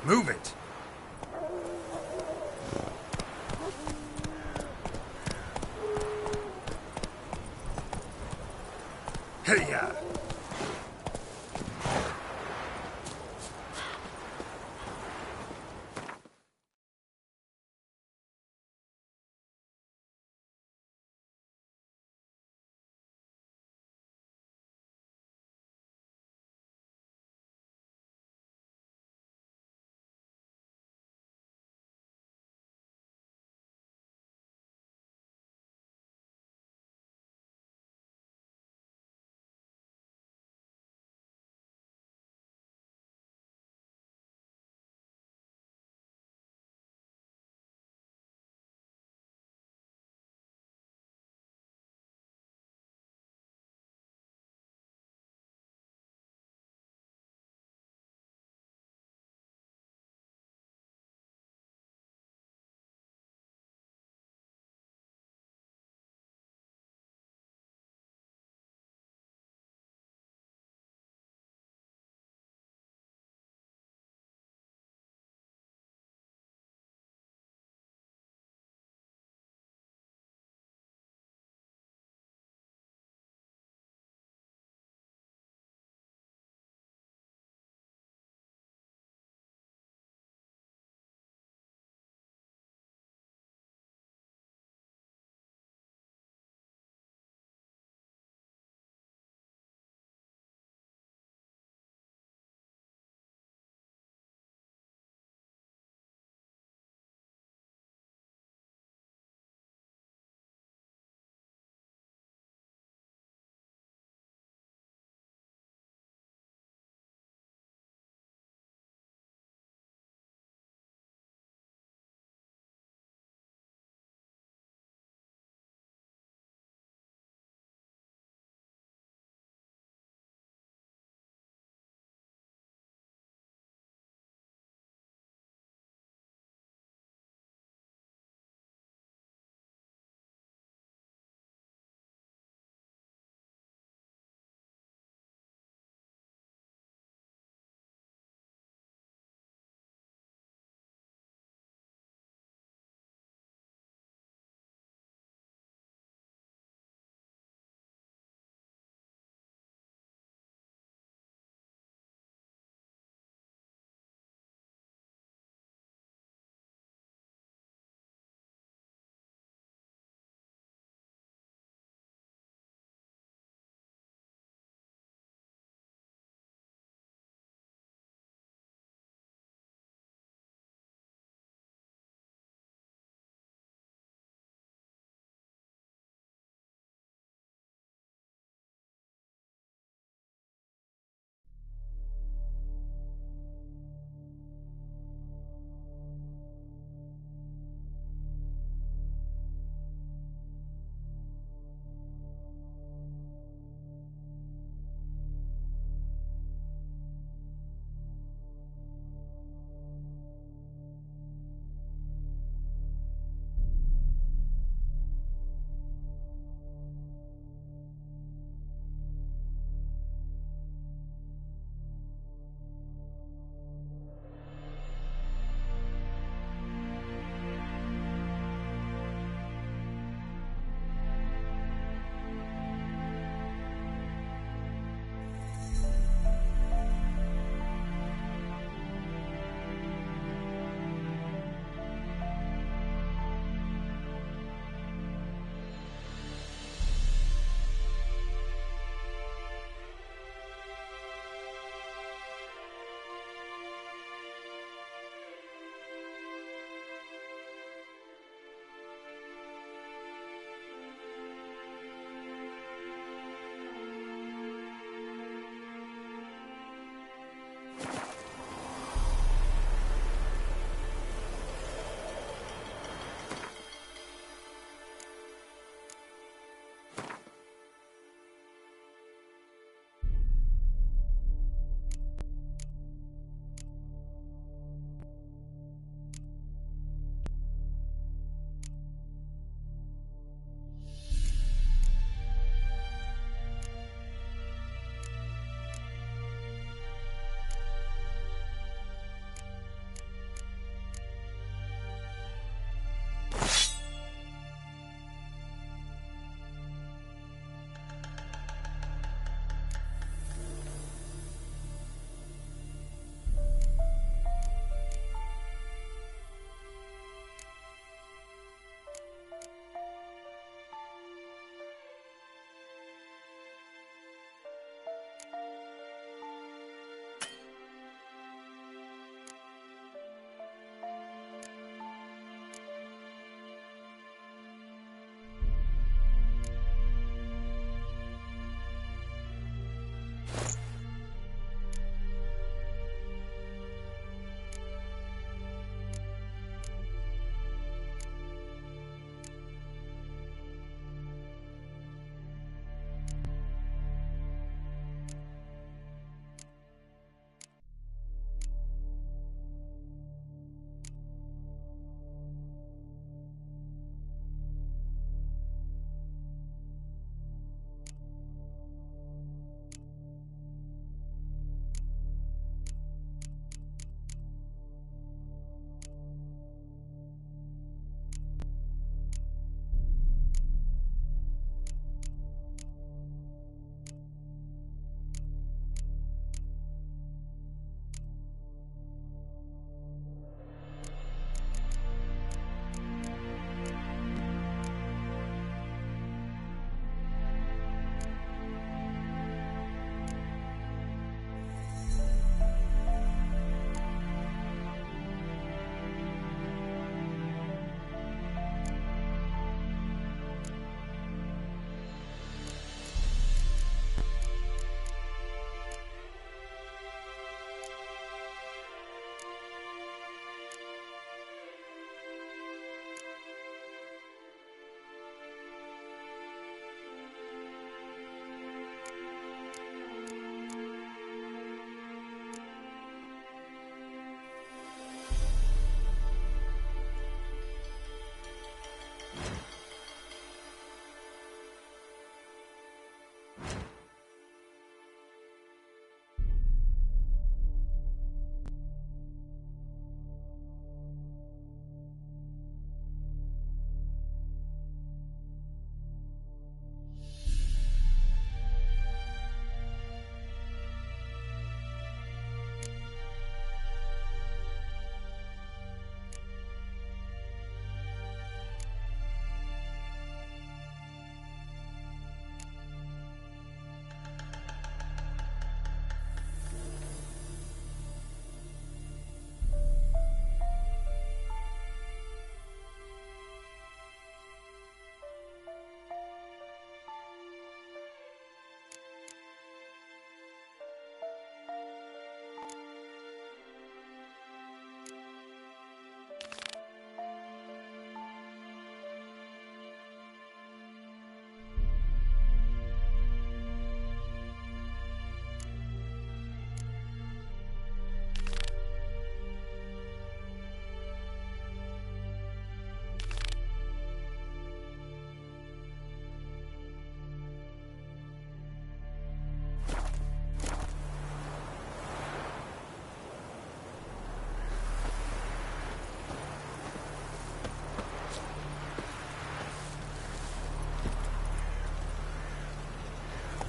Move it! Hey-ya!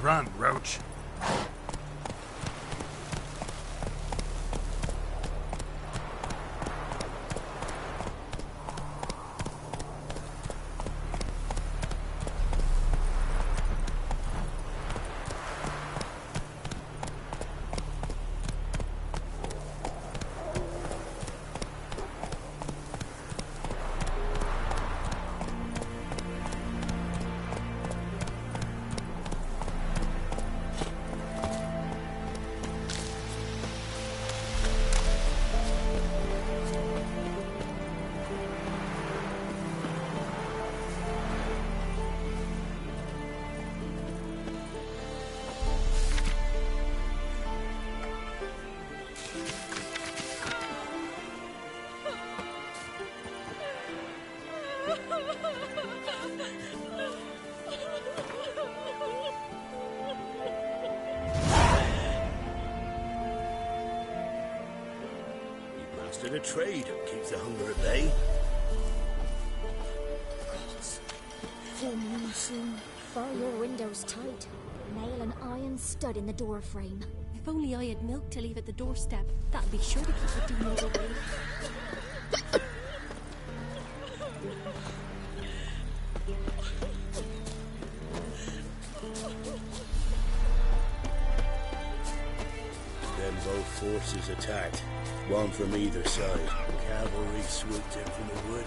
Run, Roach. Mastered a trade that keeps the hunger at bay. Form you soon. Bar your windows tight. Nail an iron stud in the door frame. If only I had milk to leave at the doorstep. That'd be sure to keep the demons away. Then both forces attacked, one from either side. Cavalry swooped in from the wood.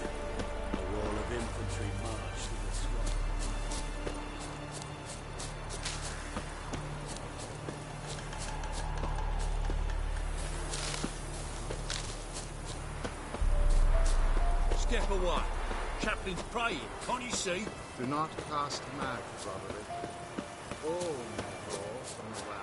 A wall of infantry marched to the swamp. Step away. Chaplain's praying, can't you see? Do not cast mad, Roderick. All may draw from the well.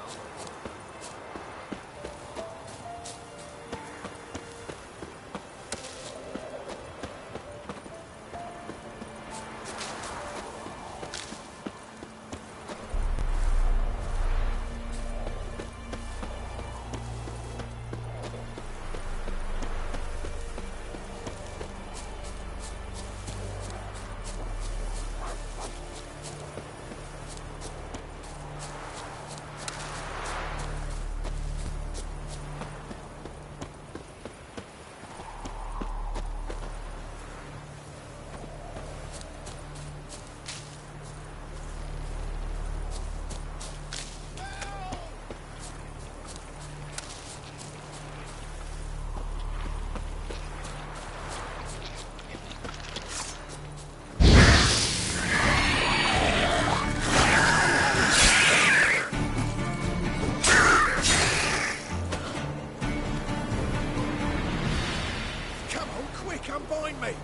Unbind me!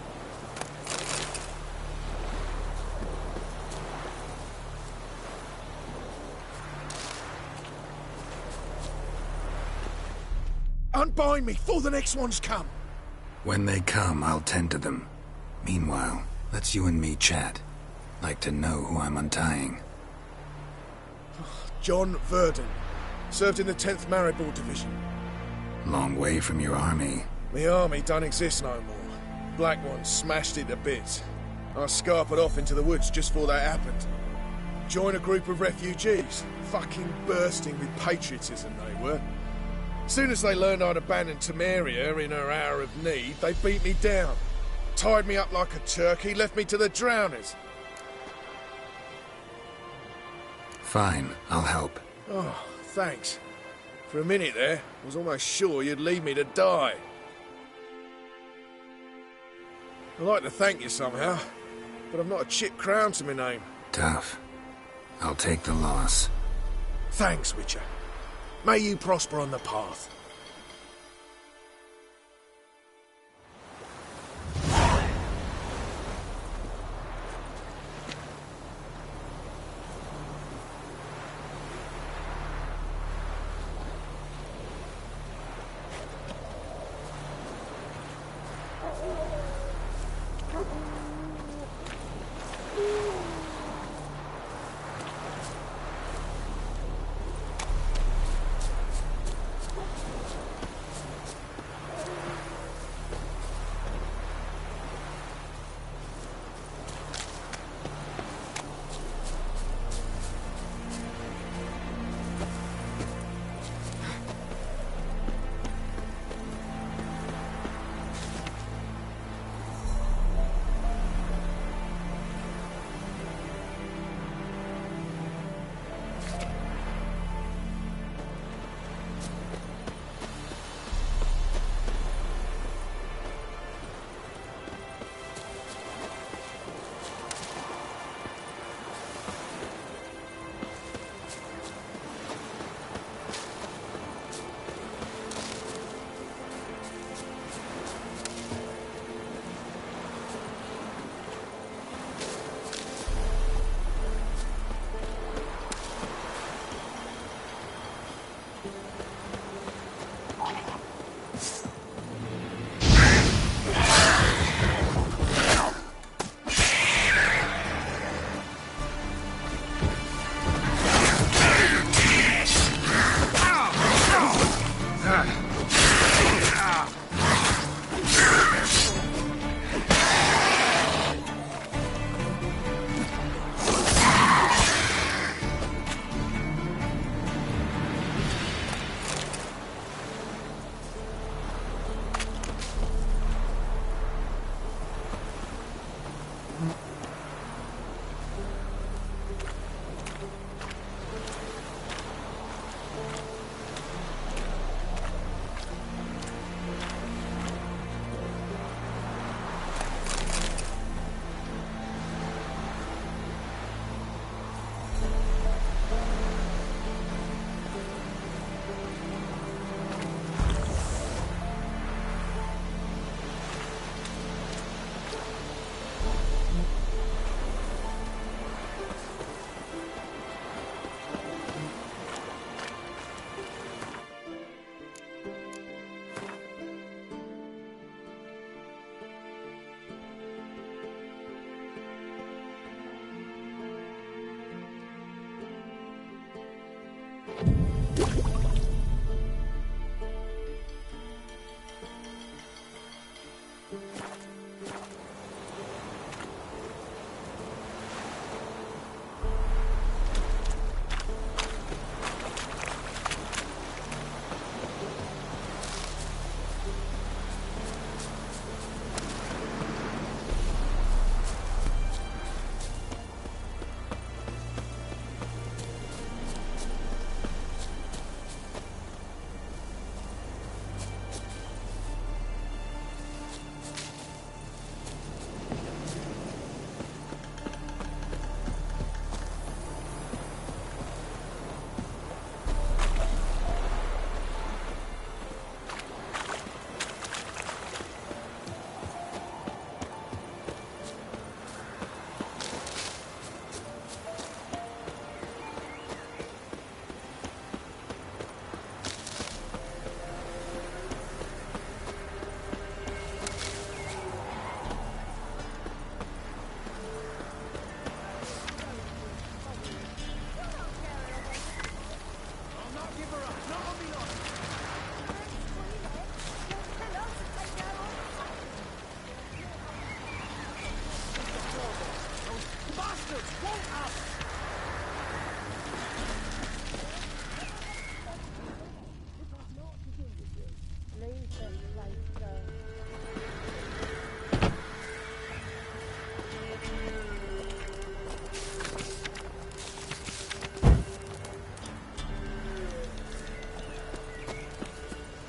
Unbind me before the next ones come! When they come, I'll tend to them. Meanwhile, let's you and me chat. Like to know who I'm untying. John Verdon. Served in the 10th Maribor Division. Long way from your army. The army don't exist no more. Black Ones smashed it to bits. I scarpered off into the woods just before that happened. Joined a group of refugees. Fucking bursting with patriotism they were. Soon as they learned I'd abandoned Temeria in her hour of need, they beat me down. Tied me up like a turkey, left me to the drowners. Fine, I'll help. Oh, thanks. For a minute there, I was almost sure you'd leave me to die. I'd like to thank you somehow, but I've not a chip crown to my name. Tough. I'll take the loss. Thanks, Witcher. May you prosper on the path.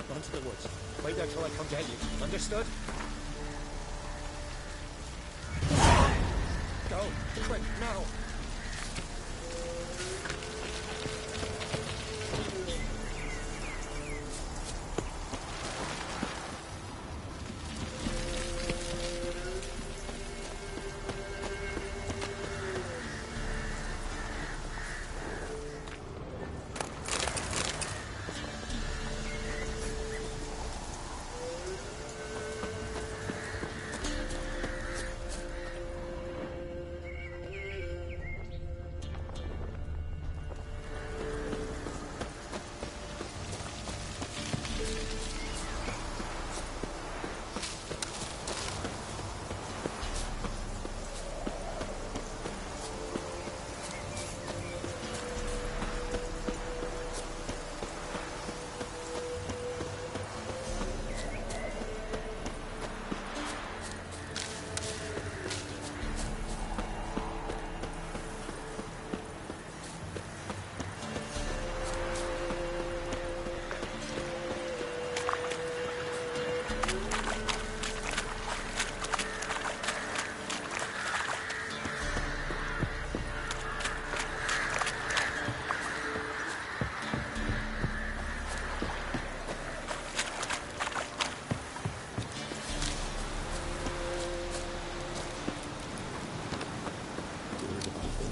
Run to the woods. Wait there till I come get you. Understood? Go. Quick, now.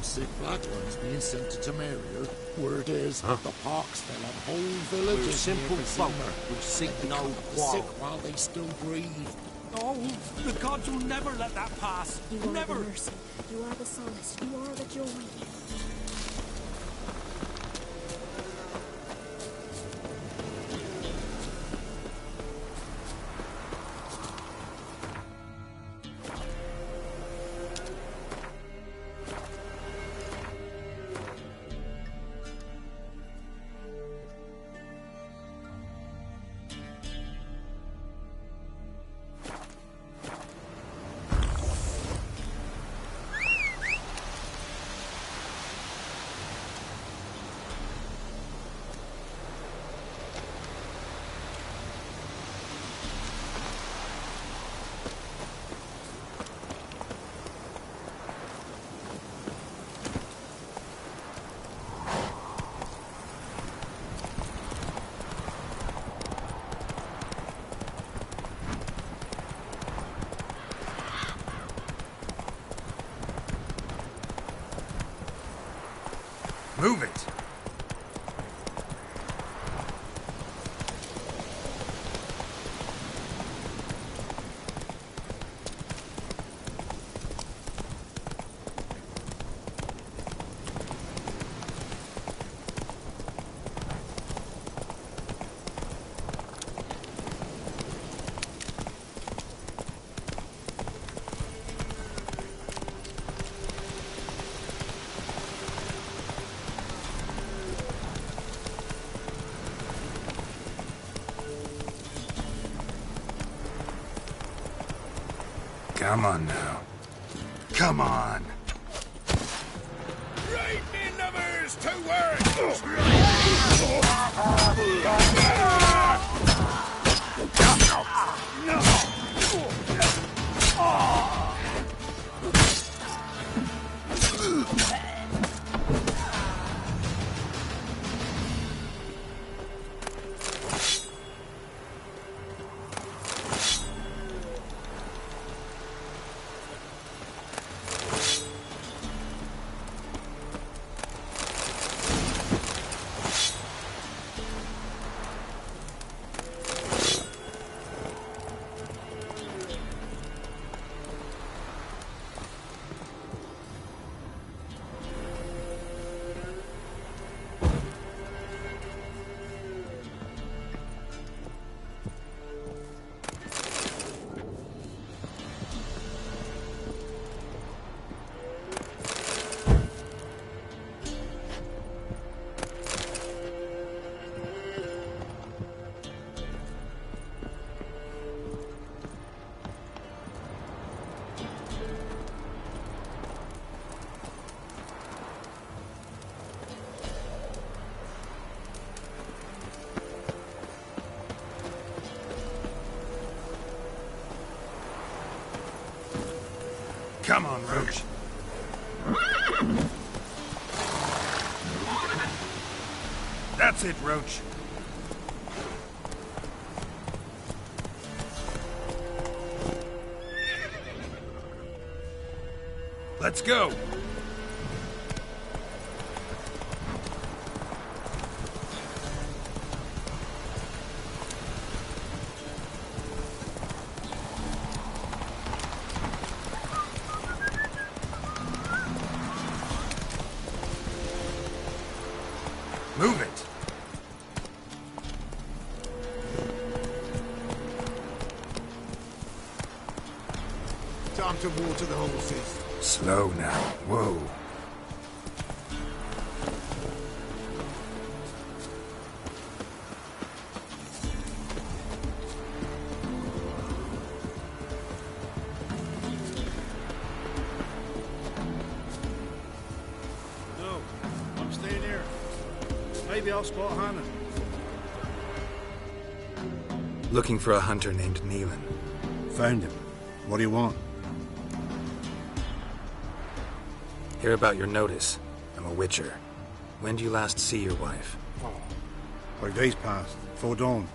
Sick black ones being sent to Temeria. Word is, the pox fell on whole villages. We're simple folk. We seek no quarrel. Sick while they still breathe. Oh, the gods will never let that pass. You are Never. the mercy. You are the solace. You are the joy. Move it! Come on now. Come on! Right me numbers to work! Come on, Roach. That's it, Roach. Let's go. Move it. Time to water the horses. Slow now. Whoa. No, I'm staying here. Maybe I'll spot Hannah. Looking for a hunter named Neelan. Found him. What do you want? Hear about your notice. I'm a witcher. When do you last see your wife? 5 days passed, before dawn.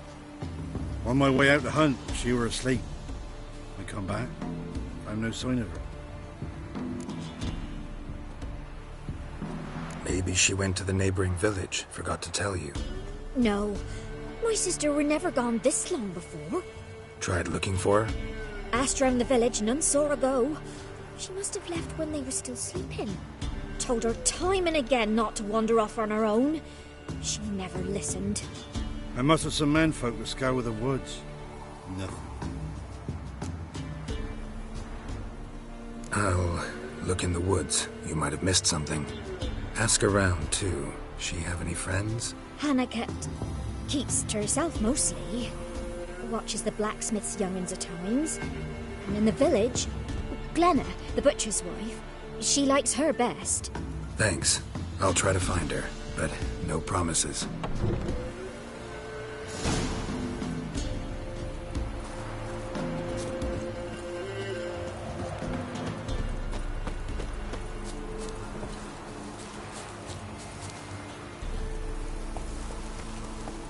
On my way out to hunt, she were asleep. I come back, found no sign of her. Maybe she went to the neighboring village, forgot to tell you. No, my sister were never gone this long before. Tried looking for her? Asked round the village, none saw her go. She must have left when they were still sleeping. Told her time and again not to wander off on her own. She never listened. I mustered some menfolk to scour the woods. Nothing. I'll look in the woods. You might have missed something. Ask around, too. She have any friends? Hannah keeps to herself mostly. Watches the blacksmith's young'uns at times. And in the village, Glenna, the butcher's wife, she likes her best. Thanks. I'll try to find her, but no promises.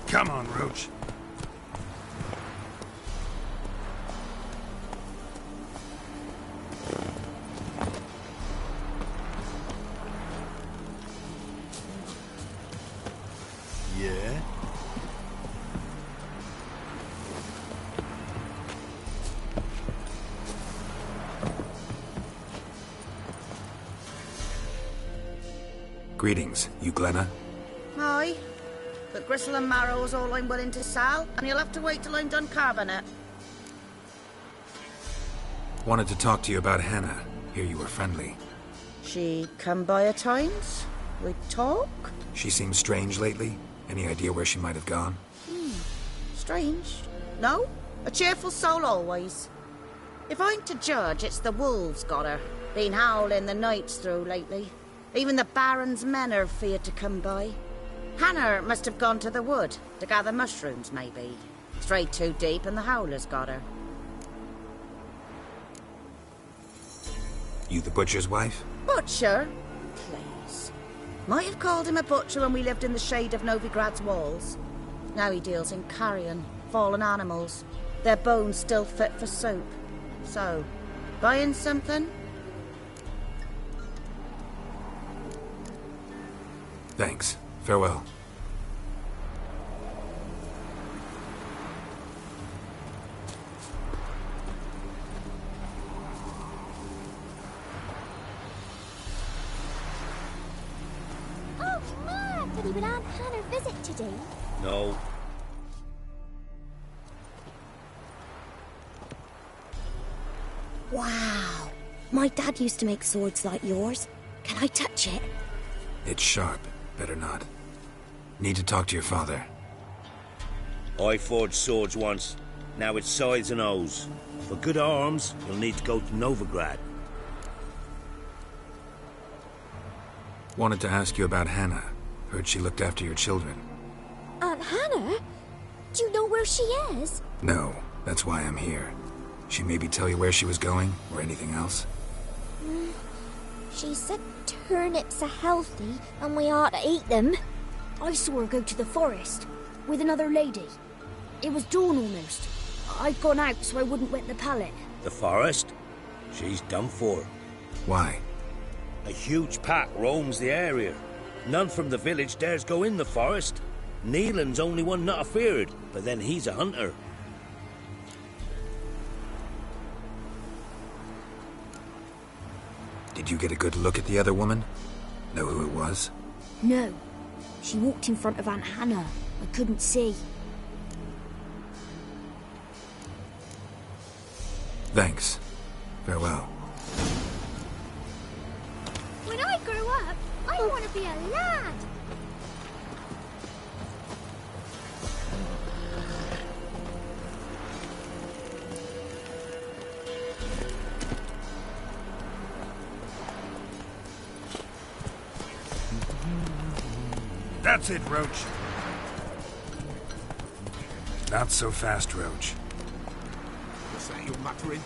Come on, Roach. Yeah? Greetings, you Glenna? Aye. But gristle and marrow's all I'm willing to sell, and you'll have to wait till I'm done carving it. Wanted to talk to you about Hannah. Hear you were friendly. She come by at times? We talk? She seems strange lately. Any idea where she might have gone? Strange. No? A cheerful soul always. If I'm to judge, it's the wolves got her. Been howling the nights through lately. Even the Baron's men are feared to come by. Hannah must have gone to the wood, to gather mushrooms, maybe. Strayed too deep and the howlers got her. You the butcher's wife? Butcher? Please. Might have called him a butcher when we lived in the shade of Novigrad's walls. Now he deals in carrion, fallen animals. Their bones still fit for soup. So, buying something? Thanks. Farewell. Oh, Mom! Did you Aunt Hannah visit today? No. Wow. My dad used to make swords like yours. Can I touch it? It's sharp. Better not. Need to talk to your father. I forged swords once. Now it's sides and O's. For good arms, you'll need to go to Novigrad. Wanted to ask you about Hannah. Heard she looked after your children. Aunt Hannah? Do you know where she is? No, that's why I'm here. She maybe tell you where she was going, or anything else? She said turnips are healthy and we ought to eat them. I saw her go to the forest with another lady. It was dawn almost. I'd gone out so I wouldn't wet the pallet. The forest? She's done for. Why? A huge pack roams the area. None from the village dares go in the forest. Neelan's only one not afeared, but then he's a hunter. Did you get a good look at the other woman? Know who it was? No. She walked in front of Aunt Hannah. I couldn't see. Thanks. Farewell. When I grow up, I want to be a lad. That's it, Roach. Not so fast, Roach. What's that you're muttering?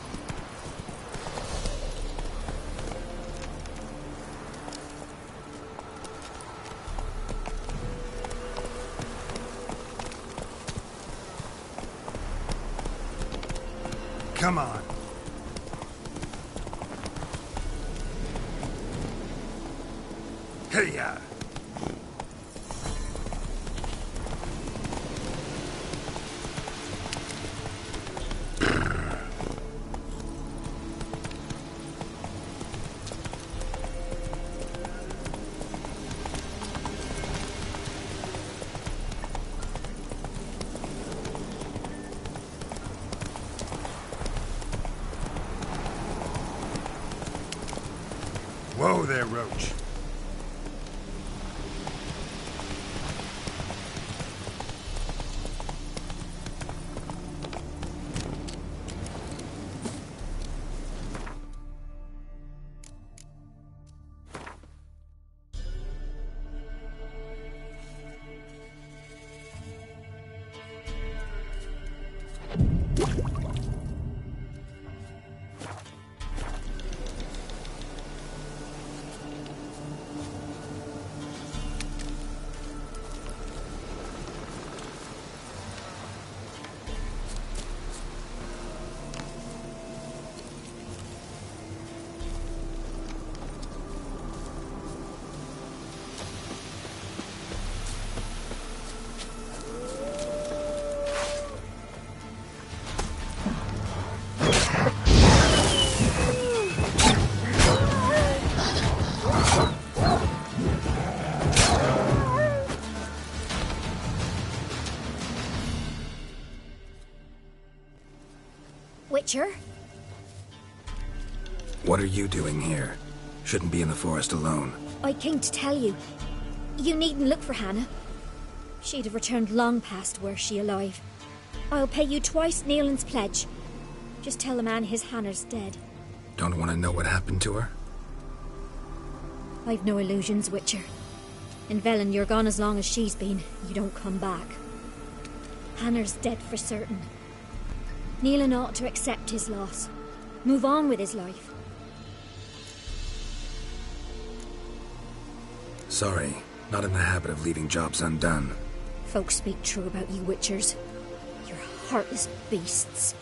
Come on. Hey-ya! Whoa there, Roach. Witcher? What are you doing here? Shouldn't be in the forest alone. I came to tell you. You needn't look for Hannah. She'd have returned long past were she alive. I'll pay you twice Neelan's pledge. Just tell the man his Hannah's dead. Don't want to know what happened to her? I've no illusions, Witcher. In Velen, you're gone as long as she's been. You don't come back. Hannah's dead for certain. Neelan ought to accept his loss. Move on with his life. Sorry, not in the habit of leaving jobs undone. Folks speak true about you Witchers. You're heartless beasts.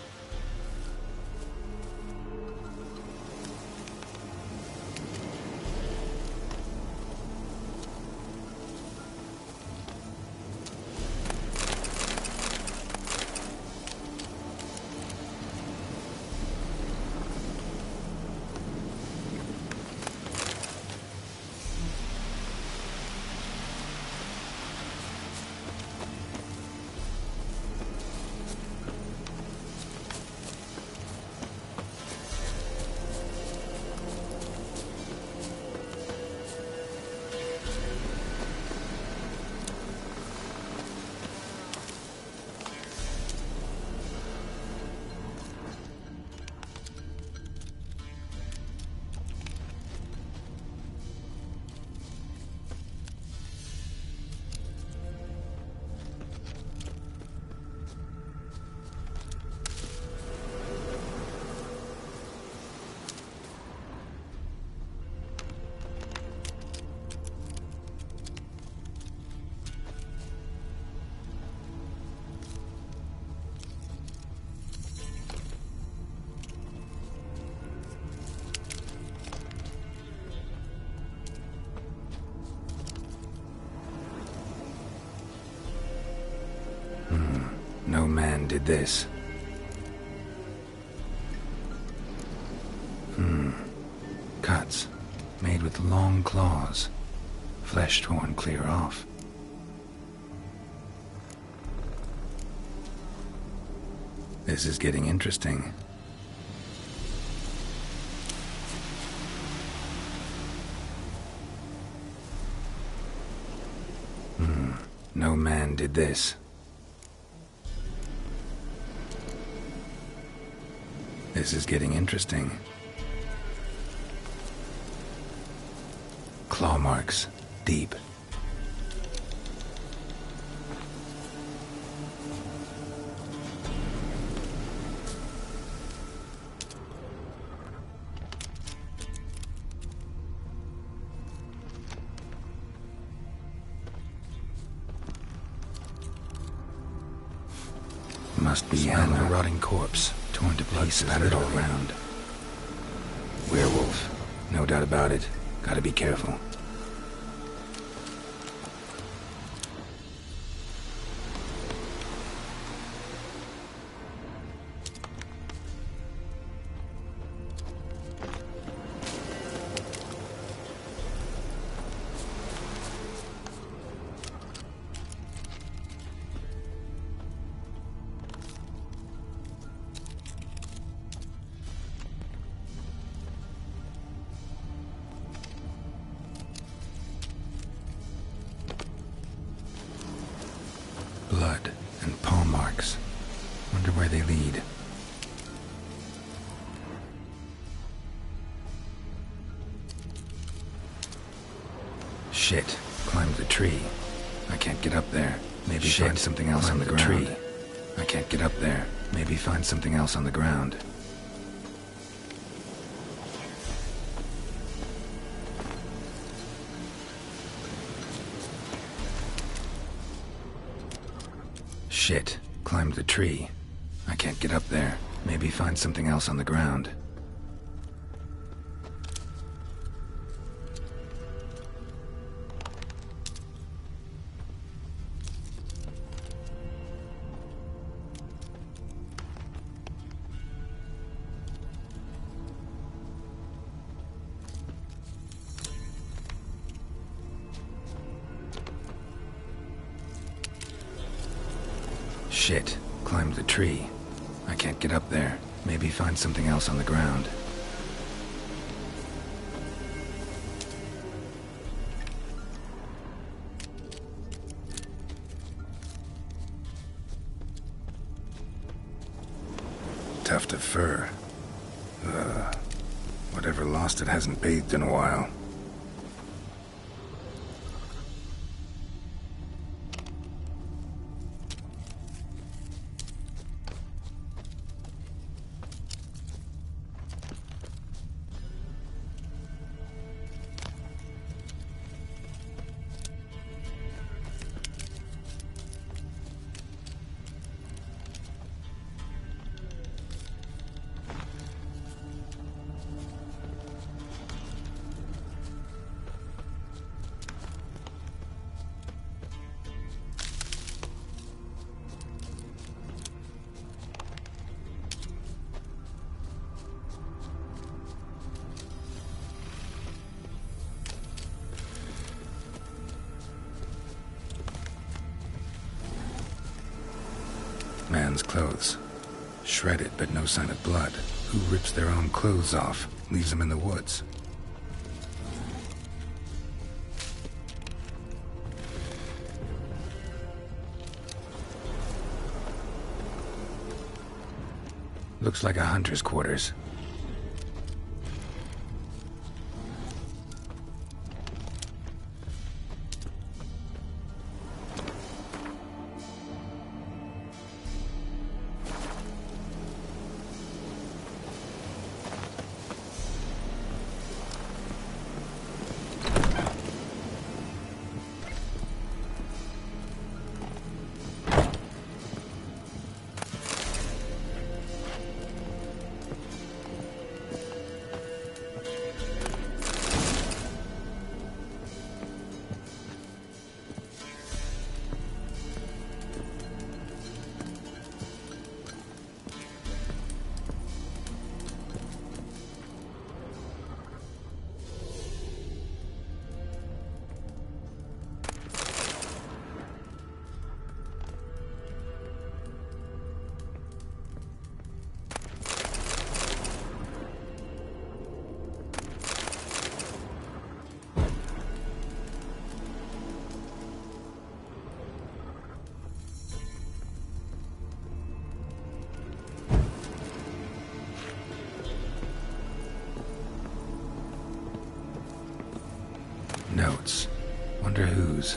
man did this. Cuts, made with long claws, flesh torn clear off. This is getting interesting. No man did this. This is getting interesting. Claw marks, deep. Must be a rotting corpse, torn to pieces spattered all around. Werewolf, no doubt about it. Gotta be careful. Blood and paw marks. Wonder where they lead. Shit. Climbed the tree. I can't get up there. Maybe find something else on the ground. I can't get up there. Maybe find something else on the ground. Shit. Climbed the tree. I can't get up there. Maybe find something else on the ground. Shit. Climbed the tree. I can't get up there. Maybe find something else on the ground. Tuft of fur. Whatever lost it hasn't bathed in a while. Man's clothes. Shredded, but no sign of blood. Who rips their own clothes off, leaves them in the woods? Looks like a hunter's quarters. Notes. Wonder whose.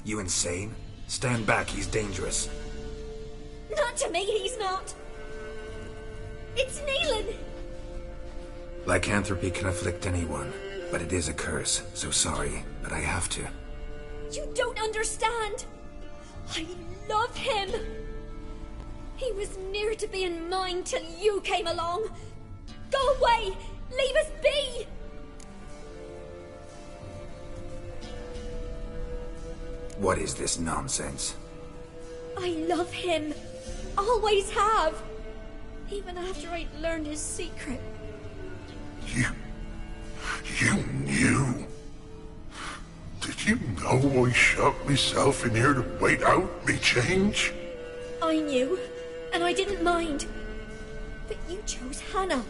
You insane? Stand back, he's dangerous. Not to me, he's not. It's Neelan! Lycanthropy can afflict anyone, but it is a curse, so sorry, but I have to. You don't understand. I love him. He was near to being mine till you came along. Go away! Leave us be! What is this nonsense? I love him. Always have. Even after I'd learned his secret. You knew? Did you know I shut myself in here to wait out me change? I knew, and I didn't mind. But you chose Hannah.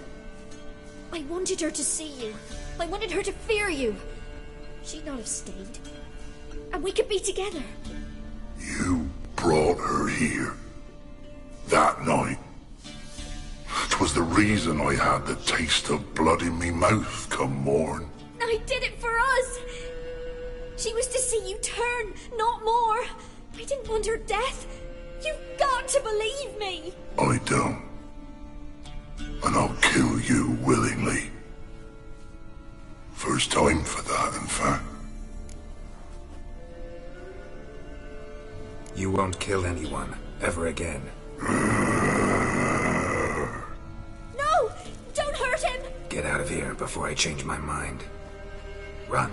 I wanted her to see you. I wanted her to fear you. She'd not have stayed. And we could be together. You brought her here. That night. 'Twas the reason I had the taste of blood in me mouth come morn. I did it for us. She was to see you turn, not more. I didn't want her death. You've got to believe me. I don't. And I'll kill you willingly. First time for that, in fact. You won't kill anyone, ever again. No! Don't hurt him! Get out of here before I change my mind. Run.